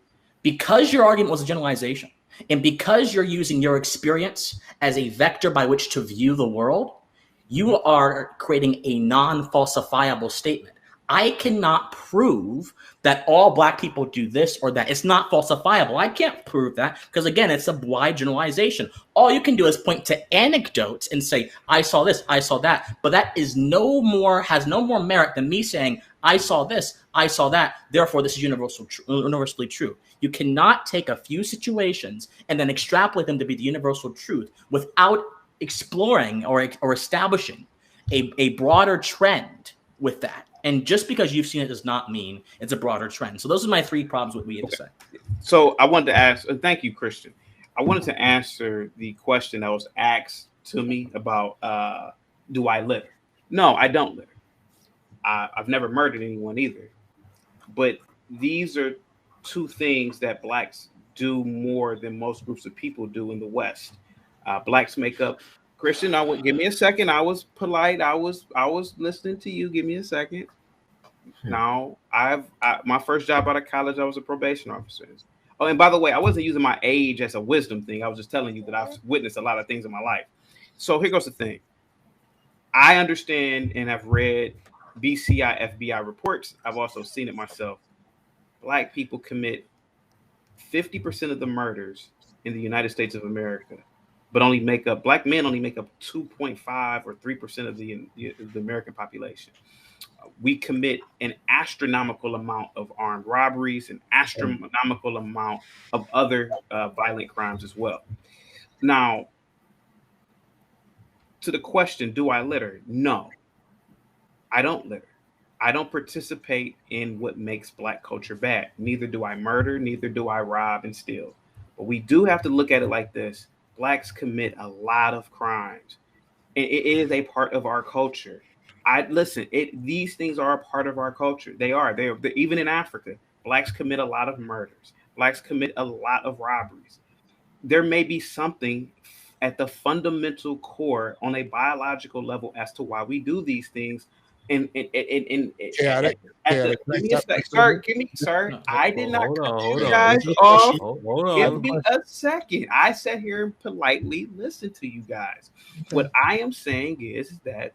because your argument was a generalization, and because you're using your experience as a vector by which to view the world, you are creating a non-falsifiable statement. I cannot prove that all Black people do this or that. It's not falsifiable. I can't prove that because, again, it's a wide generalization. All you can do is point to anecdotes and say, I saw this, I saw that. But that has no more merit than me saying, I saw this, I saw that. Therefore, this is universally true. You cannot take a few situations and then extrapolate them to be the universal truth without exploring or establishing a broader trend with that. And just because you've seen it does not mean it's a broader trend. So those are my three problems with what we had to say. So I wanted to ask, thank you, Christian. I wanted to answer the question that was asked to me about, do I litter? No, I don't litter. I've never murdered anyone either. But these are two things that Blacks do more than most groups of people do in the West. Blacks make up. Christian, give me a second. I was polite. I was listening to you. Give me a second. Now, my first job out of college, I was a probation officer. Oh, and by the way, I wasn't using my age as a wisdom thing. I was just telling you that I've witnessed a lot of things in my life. So here goes the thing. I understand and have read BCI, FBI reports. I've also seen it myself. Black people commit 50% of the murders in the United States of America, but Black men only make up 2.5 or 3% of the American population. We commit an astronomical amount of armed robberies, an astronomical amount of other violent crimes as well. Now, to the question, do I litter? No, I don't litter. I don't participate in what makes Black culture bad. Neither do I murder, neither do I rob and steal. But we do have to look at it like this. Blacks commit a lot of crimes. And it is a part of our culture. These things are a part of our culture. They're even in Africa. Blacks commit a lot of murders. Blacks commit a lot of robberies. There may be something at the fundamental core on a biological level as to why we do these things. Sir, I did not cut you guys off. Give me a second. I sat here and politely listened to you guys. What I am saying is that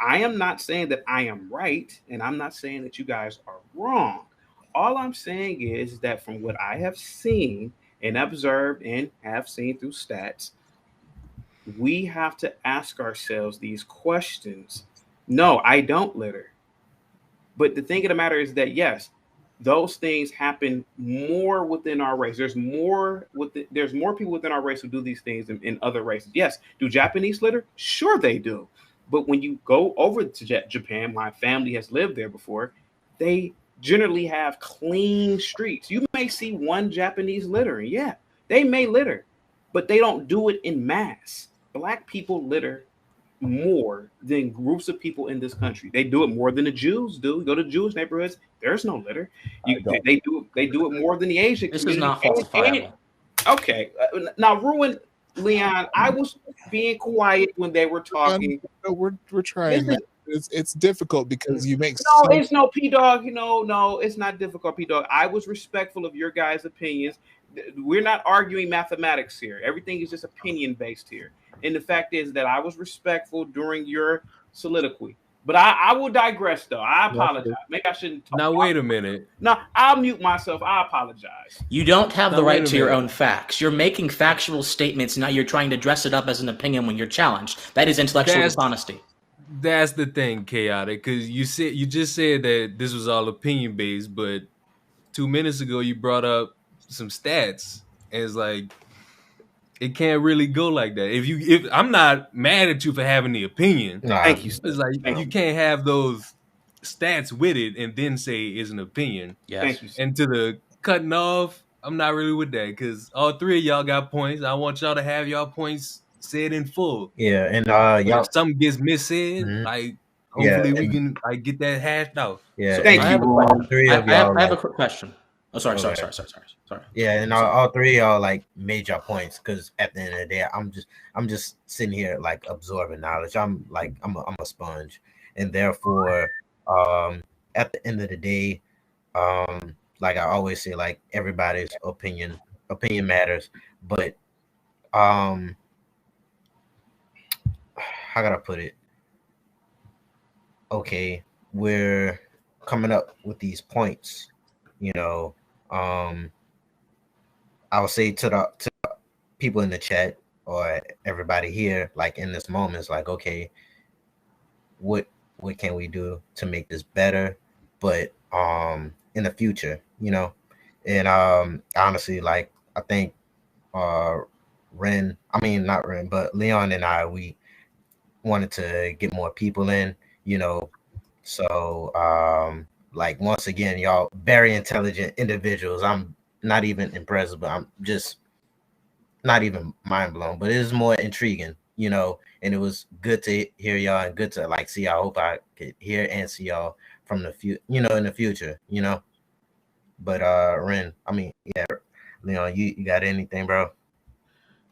I am not saying that I am right, and I'm not saying that you guys are wrong. All I'm saying is that from what I have seen and observed and have seen through stats, we have to ask ourselves these questions. No, I don't litter. But the thing of the matter is that, yes, those things happen more within our race. There's more people within our race who do these things in other races. Yes. Do Japanese litter? Sure they do. But when you go over to Japan, my family has lived there before, they generally have clean streets. You may see one Japanese littering. Yeah, they may litter, but they don't do it in mass. Black people litter more than groups of people in this country. They do it more than the Jews do. Go to Jewish neighborhoods, there's no litter. They do it more than the Asian. This community. Is not falsifiable. Okay, now Leon, I was being quiet when they were talking. No, we're This trying. is It's difficult because you make no, so it's no P Dog. No, it's not difficult, P Dog. I was respectful of your guys' opinions. We're not arguing mathematics here. Everything is just opinion based here. And the fact is that I was respectful during your soliloquy. But I will digress though. I apologize. Maybe I shouldn't talk. Now wait a minute. No, I'll mute myself. I apologize. You don't have the Now, wait right a to your minute. own facts. You're making factual statements. Now you're trying to dress it up as an opinion when you're challenged. That is intellectual That's- dishonesty. That's the thing, chaotic, because you just said that this was all opinion based, but 2 minutes ago you brought up some stats, and it's like it can't really go like that. If I'm not mad at you for having the opinion, Nah, Thank you. it's like Thank you you. can't have those stats with it and then say it's an opinion. Yes. Thank you. And to the cutting off, I'm not really with that because all three of y'all got points. I want y'all to have y'all points said in full. yeah, and But y'all, if something gets missaid, Mhm. like Yeah, hopefully we and- can like get that hashed out. yeah. So Thank I you. have a all question. three of I have y'all, a like, quick question. Oh, sorry. yeah, and all three of y'all like made your points because at the end of the day, I'm just sitting here like absorbing knowledge. I'm a sponge, and therefore, at the end of the day, like I always say, like everybody's opinion matters, but how gotta put it? Okay, we're coming up with these points, you know. I would say to the people in the chat or everybody here, like in this moment, it's like, okay, what can we do to make this better? But in the future, you know, and honestly, like I think not Ren, but Leon and I, we wanted to get more people in, you know. So like once again, y'all very intelligent individuals. I'm not even impressed, but I'm just not even mind blown, but it is more intriguing, you know. And it was good to hear y'all and good to like see y'all. I hope I could hear and see y'all from the in the future, you know. But Ren, I mean, yeah, Leon, you got anything, bro?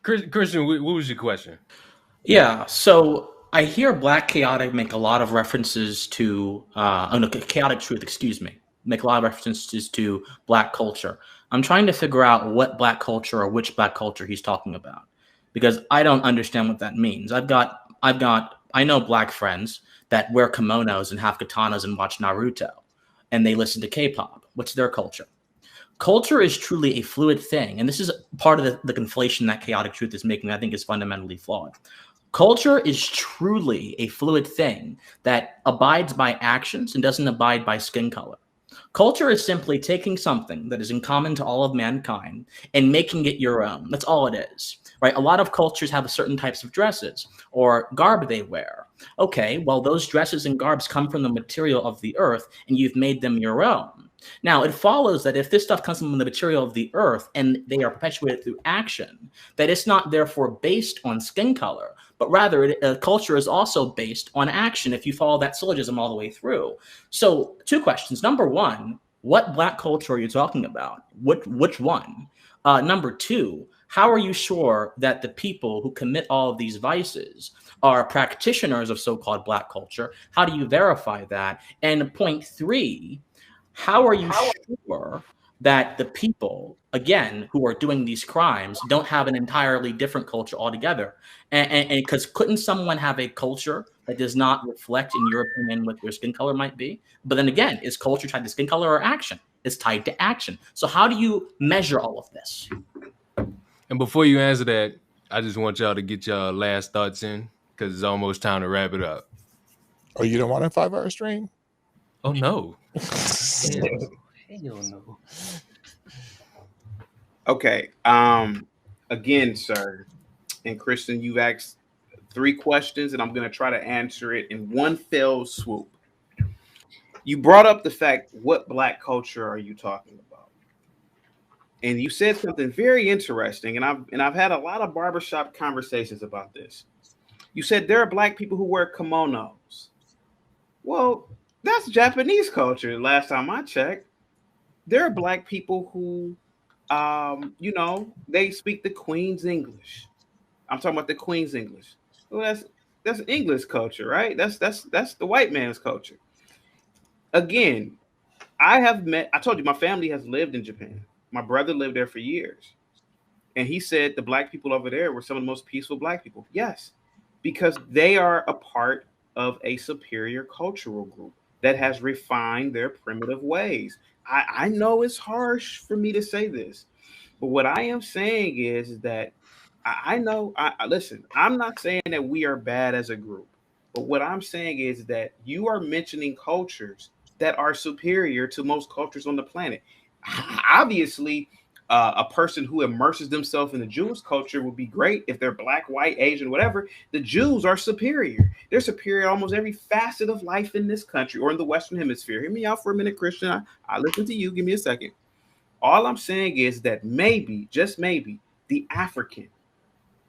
Christian, what was your question? Yeah, so I hear Black Chaotic make a lot of references to, Chaotic Truth, excuse me, make a lot of references to Black culture. I'm trying to figure out what Black culture or which Black culture he's talking about because I don't understand what that means. I know Black friends that wear kimonos and have katanas and watch Naruto, and they listen to K-pop. What's their culture? Culture is truly a fluid thing, and this is part of the conflation that Chaotic Truth is making. I think is fundamentally flawed. Culture is truly a fluid thing that abides by actions and doesn't abide by skin color. Culture is simply taking something that is in common to all of mankind and making it your own. That's all it is, right? A lot of cultures have certain types of dresses or garb they wear. Okay, well, those dresses and garbs come from the material of the earth and you've made them your own. Now, it follows that if this stuff comes from the material of the earth and they are perpetuated through action, that it's not therefore based on skin color, but rather culture is also based on action if you follow that syllogism all the way through. So 2 questions. Number 1, what Black culture are you talking about? Which one? Number 2, how are you sure that the people who commit all of these vices are practitioners of so-called Black culture? How do you verify that? And point 3, how are you sure that the people, again, who are doing these crimes don't have an entirely different culture altogether? And because couldn't someone have a culture that does not reflect, in your opinion, what their skin color might be? But then again, is culture tied to skin color or action? It's tied to action. So how do you measure all of this? And before you answer that, I just want y'all to get y'all last thoughts in because it's almost time to wrap it up. Oh, you don't want a 5-hour stream? Oh no. Hell no. Okay. Again, sir, and Christian, you've asked 3 questions, and I'm going to try to answer it in one fell swoop. You brought up the fact, what Black culture are you talking about? And you said something very interesting, and I've had a lot of barbershop conversations about this. You said there are Black people who wear kimonos. Well, that's Japanese culture. Last time I checked, there are Black people who, they speak the Queen's English. I'm talking about the Queen's English. Well, that's English culture, right? That's the white man's culture. Again, I told you my family has lived in Japan. My brother lived there for years. And he said the black people over there were some of the most peaceful black people. Yes, because they are a part of a superior cultural group that has refined their primitive ways. I know it's harsh for me to say this, but what I am saying is that I know, listen, I'm not saying that we are bad as a group, but what I'm saying is that you are mentioning cultures that are superior to most cultures on the planet. Obviously, a person who immerses themselves in the Jewish culture would be great if they're black, white, Asian, whatever. The Jews are superior. They're superior to almost every facet of life in this country or in the Western Hemisphere. Hear me out for a minute, Christian. I listen to you. Give me a second. All I'm saying is that maybe, just maybe, the African,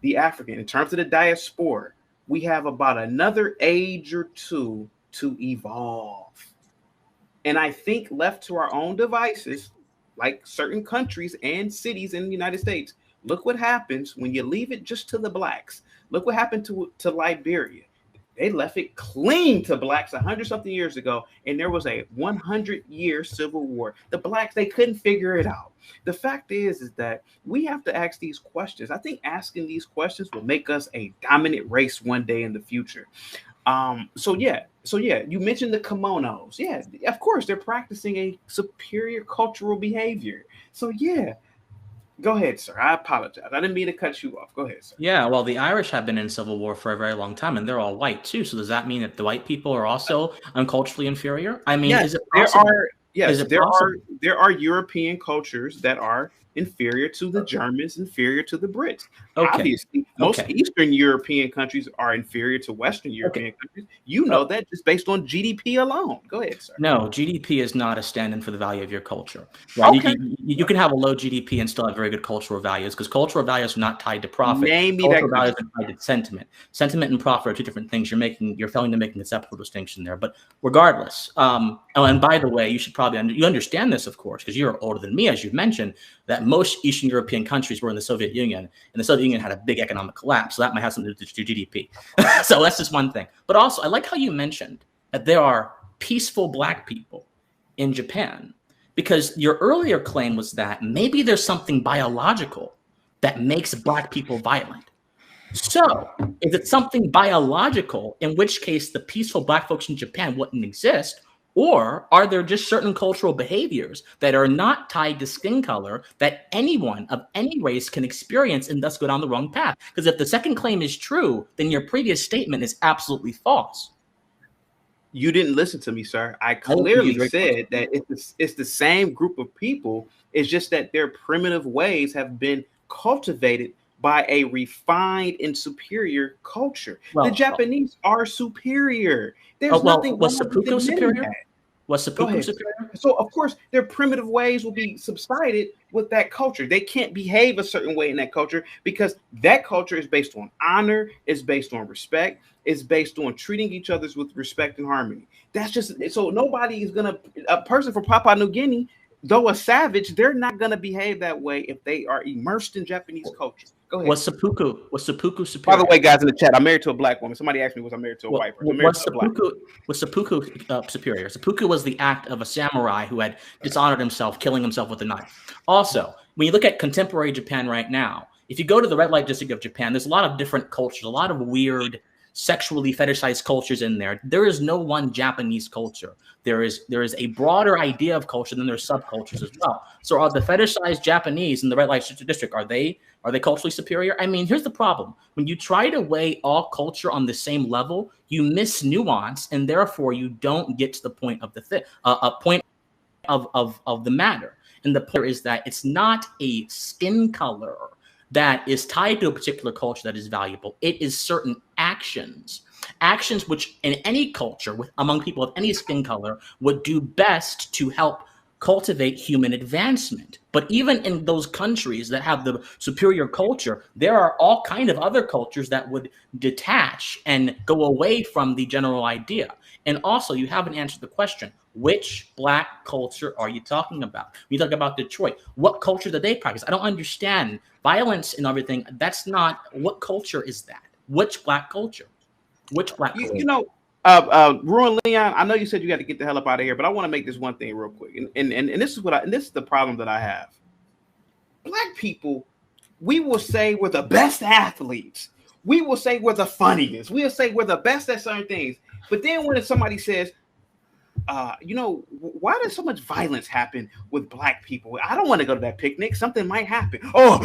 in terms of the diaspora, we have about another age or two to evolve. And I think left to our own devices, like certain countries and cities in the United States, look what happens when you leave it just to the blacks. Look what happened to Liberia. They left it clean to blacks 100-something years ago, and there was a 100-year civil war. The blacks, they couldn't figure it out. The fact is that we have to ask these questions. I think asking these questions will make us a dominant race one day in the future. So yeah, you mentioned the kimonos. Yeah, of course, they're practicing a superior cultural behavior. So yeah, go ahead, sir. I apologize. I didn't mean to cut you off. Go ahead, sir. Yeah, well, the Irish have been in civil war for a very long time, and they're all white too. So does that mean that the white people are also culturally inferior? I mean, yes, is it possible? There are European cultures that are inferior to the Germans, inferior to the Brits. Okay. Obviously, most Eastern European countries are inferior to Western European countries. You know that just based on GDP alone. Go ahead, sir. No, GDP is not a stand-in for the value of your culture. Right? Okay. You can have a low GDP and still have very good cultural values because cultural values are not tied to profit. Name me cultural that values are tied to sentiment. Sentiment and profit are two different things. You're failing to make an acceptable distinction there. But regardless, and by the way, you should probably you understand this, of course, because you're older than me, as you've mentioned, that most Eastern European countries were in the Soviet Union, and the Soviet Union had a big economic collapse, so that might have something to do with GDP. So that's just one thing. But also, I like how you mentioned that there are peaceful black people in Japan, because your earlier claim was that maybe there's something biological that makes black people violent. So is it something biological, in which case the peaceful black folks in Japan wouldn't exist? Or are there just certain cultural behaviors that are not tied to skin color that anyone of any race can experience and thus go down the wrong path? Because if the second claim is true, then your previous statement is absolutely false. You didn't listen to me, sir. I clearly said that it's the same group of people. It's just that their primitive ways have been cultivated by a refined and superior culture. The Japanese are superior. There's nothing. Was seppuku superior? Was seppuku superior? So of course their primitive ways will be subsided with that culture. They can't behave a certain way in that culture because that culture is based on honor, is based on respect, is based on treating each other with respect and harmony. That's just so nobody is a person from Papua New Guinea, though a savage, they're not gonna behave that way if they are immersed in Japanese culture. Go ahead. Was seppuku superior? By the way, guys in the chat, I'm married to a black woman. Somebody asked me, was I married to a white person? Was seppuku superior? Seppuku was the act of a samurai who had dishonored himself, killing himself with a knife. Also, when you look at contemporary Japan right now, if you go to the red light district of Japan, there's a lot of different cultures, a lot of weird sexually fetishized cultures in there. There is no one Japanese culture. There is a broader idea of culture than there's subcultures as well. So are the fetishized Japanese in the red light district, are they culturally superior? I mean, here's the problem. When you try to weigh all culture on the same level, you miss nuance, and therefore you don't get to the point of the point of the matter. And the point is that it's not a skin color that is tied to a particular culture that is valuable. It is certain actions which in any culture among people of any skin color would do best to help cultivate human advancement. But even in those countries that have the superior culture, there are all kind of other cultures that would detach and go away from the general idea. And also, you haven't answered the question: which Black culture are you talking about? We talk about Detroit. What culture do they practice? I don't understand. Violence and everything, that's not, what culture is that? Which Black culture? Which Black culture? You know, RuinedLeon, I know you said you got to get the hell up out of here, but I want to make this one thing real quick. And this is this is the problem that I have. Black people, we will say we're the best athletes. We will say we're the funniest. We'll say we're the best at certain things. But then when somebody says, you know, why does so much violence happen with Black people? I don't want to go to that picnic. Something might happen. Oh,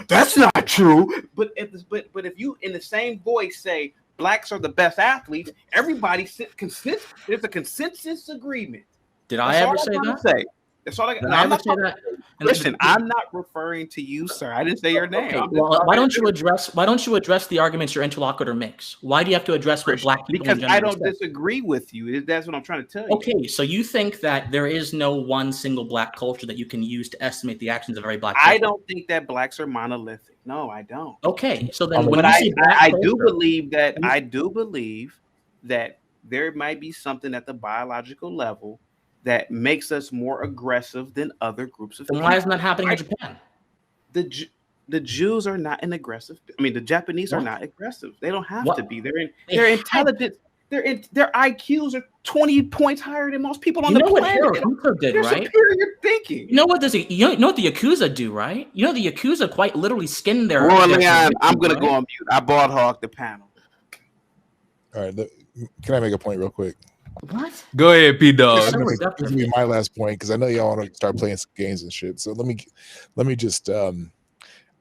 that's not true. But if you in the same voice say Blacks are the best athletes, everybody there's a consensus agreement. Did I ever say that? That's all I got. Did I ever say that? Listen, I'm not referring to you, sir. I didn't say your name. Okay, well, why don't you address the arguments your interlocutor makes? Why do you have to address what Black people because I don't disagree with you. That's what I'm trying to tell you. Okay, so you think that there is no one single Black culture that you can use to estimate the actions of every Black culture? I don't think that Blacks are monolithic. No, I don't. Okay, so then when I do believe that there might be something at the biological level that makes us more aggressive than other groups of people. Why isn't that happening in Japan? The Jews are not an aggressive. I mean, the Japanese are not aggressive. They don't have to be. They're intelligent. Their IQs are 20 points higher than most people on the planet. What did, right? Superior thinking. You know what the Yakuza do, right? You know the Yakuza quite literally skin their. RuinedLeon, I'm gonna go on mute. I bald hog the panel. All right, can I make a point real quick? What? Go ahead, P Dog. This is gonna be my last point because I know y'all want to start playing some games and shit. So let me just I'm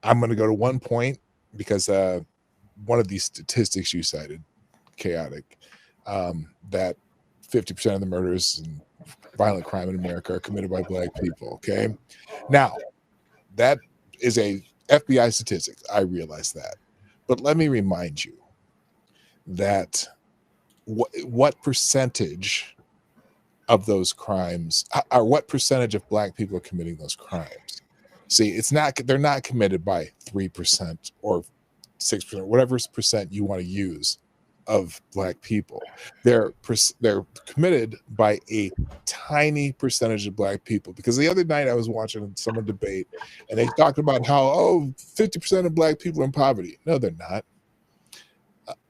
gonna go to one point because one of these statistics you cited, chaotic, that 50% of the murders and violent crime in America are committed by Black people. Okay, now that is a FBI statistic. I realize that, but let me remind you that. What percentage of those crimes, or what percentage of Black people are committing those crimes? See, they're not committed by 3% or 6%, whatever percent you want to use of Black people. They're committed by a tiny percentage of Black people. Because the other night I was watching someone debate and they talked about how 50% of Black people are in poverty. No, they're not.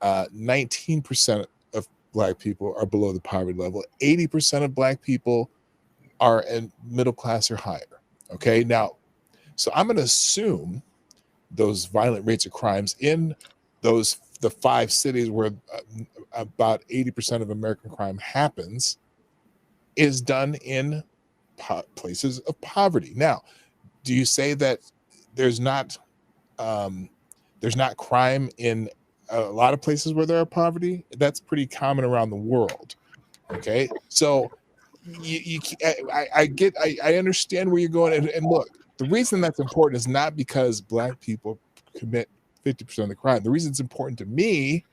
19% of Black people are below the poverty level. 80% of Black people are in middle class or higher. Okay, now, so I'm going to assume those violent rates of crimes in the 5 cities where about 80% of American crime happens is done in places of poverty. Now, do you say that there's not crime in a lot of places where there are poverty? That's pretty common around the world. Okay, so I understand where you're going, and look, the reason that's important is not because Black people commit 50% of the crime. The reason it's important to me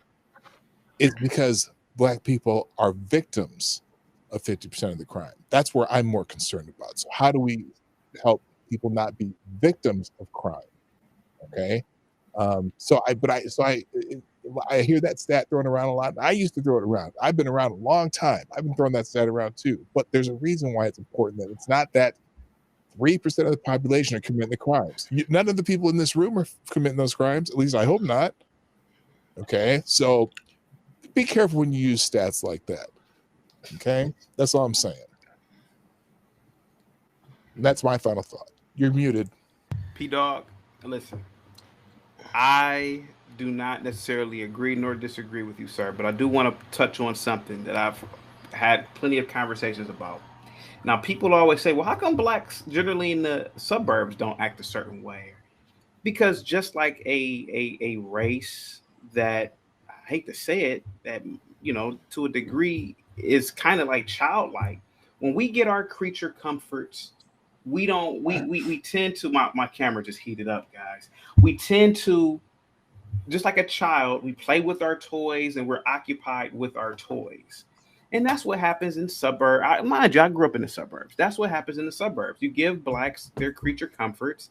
is because Black people are victims of 50% of the crime. That's where I'm more concerned about. So how do we help people not be victims of crime? Okay. I hear that stat thrown around a lot. I used to throw it around. I've been around a long time. I've been throwing that stat around too. But there's a reason why it's important. That it's not that 3% of the population are committing the crimes. None of the people in this room are committing those crimes. At least I hope not. Okay, so be careful when you use stats like that. Okay, that's all I'm saying. And that's my final thought. You're muted. P Dog, listen. I do not necessarily agree nor disagree with you, sir, but I do want to touch on something that I've had plenty of conversations about. Now, people always say, well, how come Blacks generally in the suburbs don't act a certain way? Because just like a race that, I hate to say it, that, you know, to a degree is kind of like childlike. When we get our creature comforts, we tend to, my camera just heated up, guys. We tend to, just like a child, we play with our toys and we're occupied with our toys. And that's what happens in suburbs. Mind you, I grew up in the suburbs. That's what happens in the suburbs. You give blacks their creature comforts.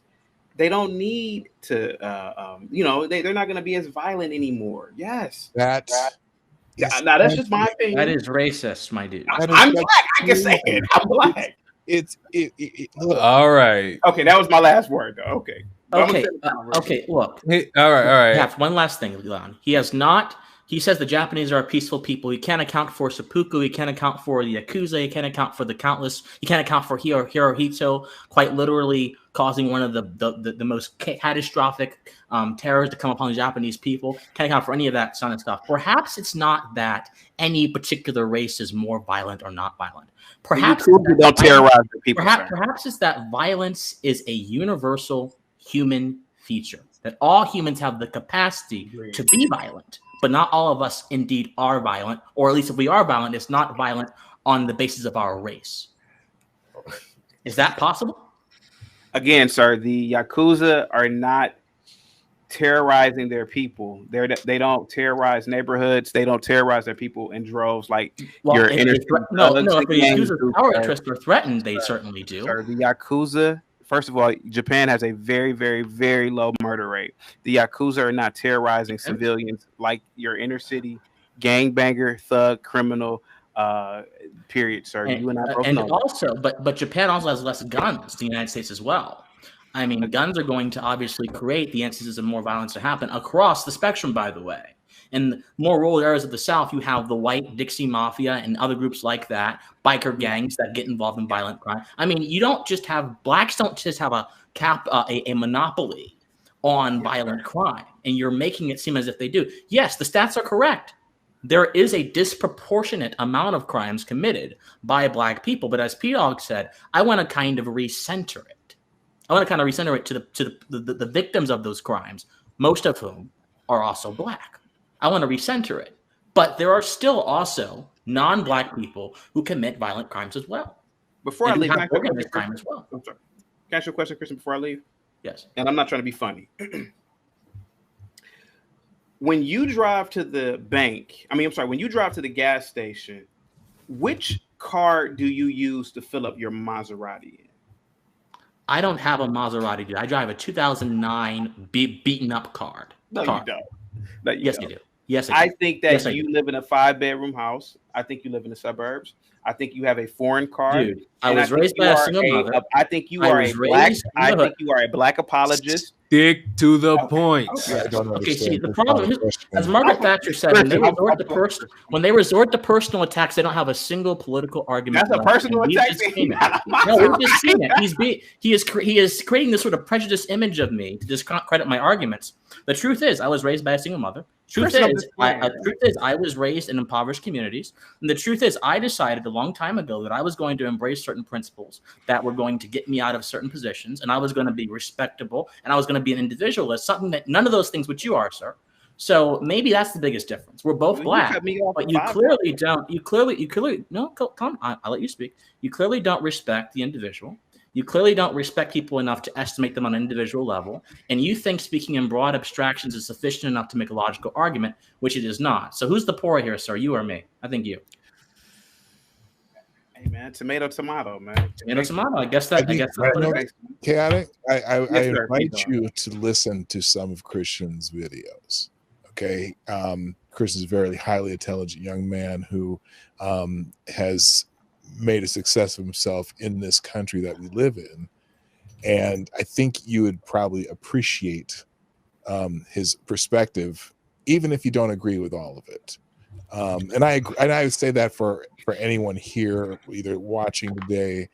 They don't need to, they're not going to be as violent anymore. Yes. That's Now, that's just my opinion. That is racist, my dude. I'm black. I can say it. I'm black. Look. All right. Okay, that was my last word, though. Okay. Okay. Look. All right. Yeah, one last thing, Leon. He says the Japanese are a peaceful people. He can't account for seppuku. He can't account for the Yakuza. He can't account for the countless. He can't account for Hirohito quite literally causing one of the most catastrophic terrors to come upon the Japanese people. Can't account for any of that kind of stuff. Perhaps it's not that any particular race is more violent or not violent. Perhaps don't terrorize the people. Perhaps it's that violence is a universal human feature. That all humans have the capacity to be violent. But not all of us indeed are violent, or at least if we are violent, it's not violent on the basis of our race. Is that possible? Again, sir, the Yakuza are not terrorizing their people. They don't terrorize neighborhoods. They don't terrorize their people in droves like your inner. If the Yakuza's power interests are threatened, they certainly do. Sir, the Yakuza. First of all, Japan has a very, very, very low murder rate. The Yakuza are not terrorizing civilians like your inner city gangbanger, thug, criminal, period, sir. You and I both know. Also, but Japan also has less guns than the United States as well. I mean, guns are going to obviously create the instances of more violence to happen across the spectrum, by the way. In more rural areas of the South, you have the white Dixie Mafia and other groups like that, biker gangs that get involved in violent crime. I mean, blacks don't just have a monopoly on violent crime, and you're making it seem as if they do. Yes, the stats are correct. There is a disproportionate amount of crimes committed by black people, but as P-Dog said, I want to kind of recenter it. I want to kind of recenter it to the victims of those crimes, most of whom are also black. I want to recenter it. But there are still also non-black people who commit violent crimes as well. Before I leave, organized crime as well. I'm sorry. Can I ask you a question, Christian, before I leave? Yes. And I'm not trying to be funny. When you drive to the when you drive to the gas station, which car do you use to fill up your Maserati in? I don't have a Maserati, dude. I drive a 2009 beaten up car. No, you don't. Yes, you do. Yes, I think that you live in a 5-bedroom house. I think you live in the suburbs. I think you have a foreign car. Dude, I was raised by a single mother. I think you are a black. I think you are a black apologist. Stick to the point. Okay, see, the problem is, as Margaret Thatcher said, when they resort to personal attacks, they don't have a single political argument. That's a personal attack. No, we've just seen it. He is creating this sort of prejudiced image of me to discredit my arguments. The truth is, I was raised by a single mother. Truth is, I was raised in impoverished communities. And the truth is, I decided a long time ago that I was going to embrace certain principles that were going to get me out of certain positions, and I was going to be respectable, and I was going to be an individualist, something that none of those things which you are, sir. So maybe that's the biggest difference. We're both black, but you clearly don't. Come on, I'll let you speak. You clearly don't respect the individual. You clearly don't respect people enough to estimate them on an individual level. And you think speaking in broad abstractions is sufficient enough to make a logical argument, which it is not. So who's the poor here, sir? You or me? I think you. Hey, man. Tomato, man. Tomato. I guess that's what it is. Chaotic. I invite you to listen to some of Christian's videos. Okay. Christian's a very highly intelligent young man who has made a success of himself in this country that we live in, and I think you would probably appreciate his perspective, even if you don't agree with all of it. And I would say that for anyone here, either watching today,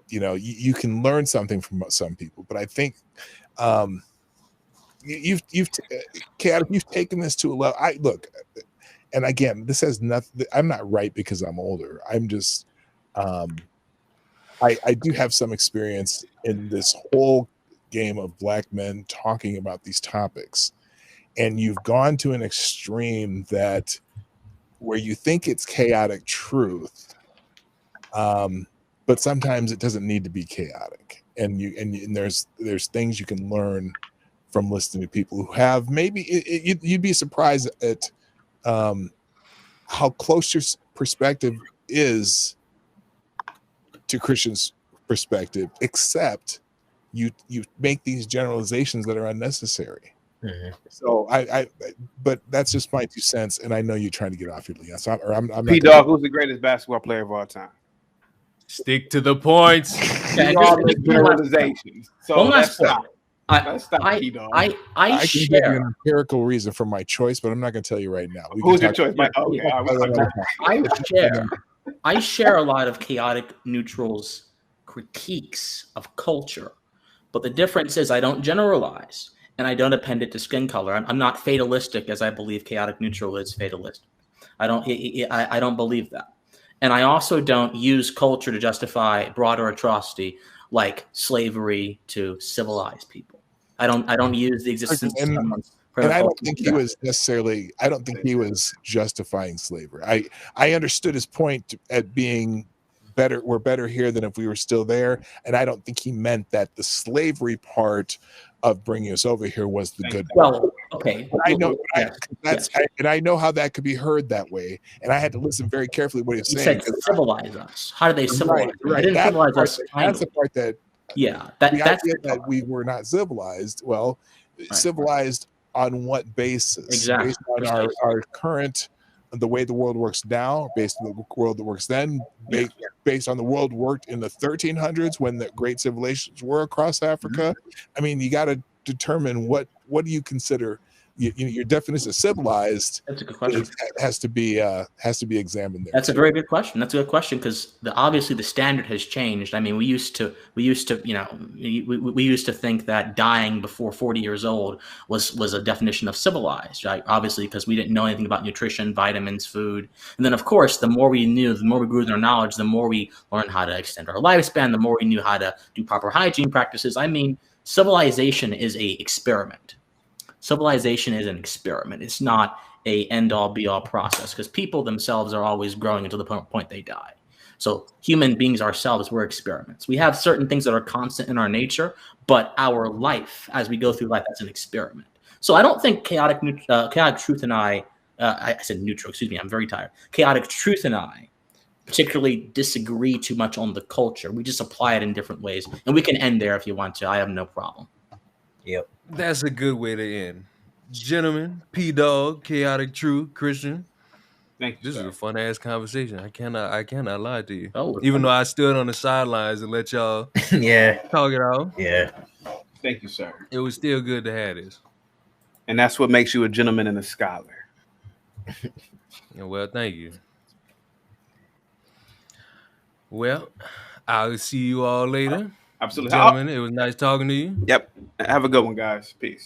you can learn something from some people, but I think you've taken this to a level. Look. And again, this has nothing. I'm not right because I'm older. I'm just, I do have some experience in this whole game of black men talking about these topics, and you've gone to an extreme that where you think it's chaotic truth, but sometimes it doesn't need to be chaotic. And there's things you can learn from listening to people who have maybe you'd be surprised at how close your perspective is to Christian's perspective, except you make these generalizations that are unnecessary. Mhm. So but that's just my 2 cents, and I know you're trying to get off your Leon. So I'm not P gonna- Dog, who's the greatest basketball player of all time? Stick to the points. Yeah, We and all just make generalizations. So one let's last stop. point. Let's stop, I P Dog. I I can give you share. an empirical reason for my choice, but I'm not going to tell you right now. We can Who's your talk- choice? Mike? Okay, all right. I share a lot of chaotic neutrals critiques of culture, but the difference is I don't generalize and I don't append it to skin color. I'm not fatalistic as I believe chaotic neutral is fatalist. I don't believe that, and I also don't use culture to justify broader atrocity like slavery to civilize people. I don't use the existence of someone's. And I don't think he was necessarily. I don't think he was justifying slavery. I understood his point at being better. We're better here than if we were still there. And I don't think he meant that the slavery part of bringing us over here was the good. Well, okay. I know and I know how that could be heard that way. And I had to listen very carefully what he was saying. Said civilize us. How do they civilize? Right. They didn't civilize us. That's the part that. Yeah, that's that we were not civilized. Well, civilized on what basis? Exactly. Based on our current, the way the world works now, based on the world that works then, based on the world worked in the 1300s when the great civilizations were across Africa. I mean, you got to determine what do you consider your definition of civilized. That's a good question. Has to be examined there. That's a very good question. That's a good question because obviously the standard has changed. I mean, we used to think that dying before 40 years old was a definition of civilized, right? Obviously, because we didn't know anything about nutrition, vitamins, food, and then of course, the more we knew, the more we grew in our knowledge, the more we learned how to extend our lifespan, the more we knew how to do proper hygiene practices. I mean, civilization is a experiment. Civilization is an experiment. It's not a end-all be-all process because people themselves are always growing until the point they die. So human beings ourselves, we're experiments. We have certain things that are constant in our nature, but our life, as we go through life, that's an experiment. So I don't think chaotic truth and I said neutral, excuse me, I'm very tired. Chaotic truth and I particularly disagree too much on the culture. We just apply it in different ways. And we can end there if you want to. I have no problem. Yep. That's a good way to end. Gentlemen, P Dog, Chaotic Truth, Christian. Thank you. This is a fun ass conversation. I cannot lie to you. Oh, even though I stood on the sidelines and let y'all talk it out. Yeah. Thank you, sir. It was still good to have this. And that's what makes you a gentleman and a scholar. Well, thank you. Well, I'll see you all later. Absolutely. Gentlemen, it was nice talking to you. Yep. Have a good one, guys. Peace.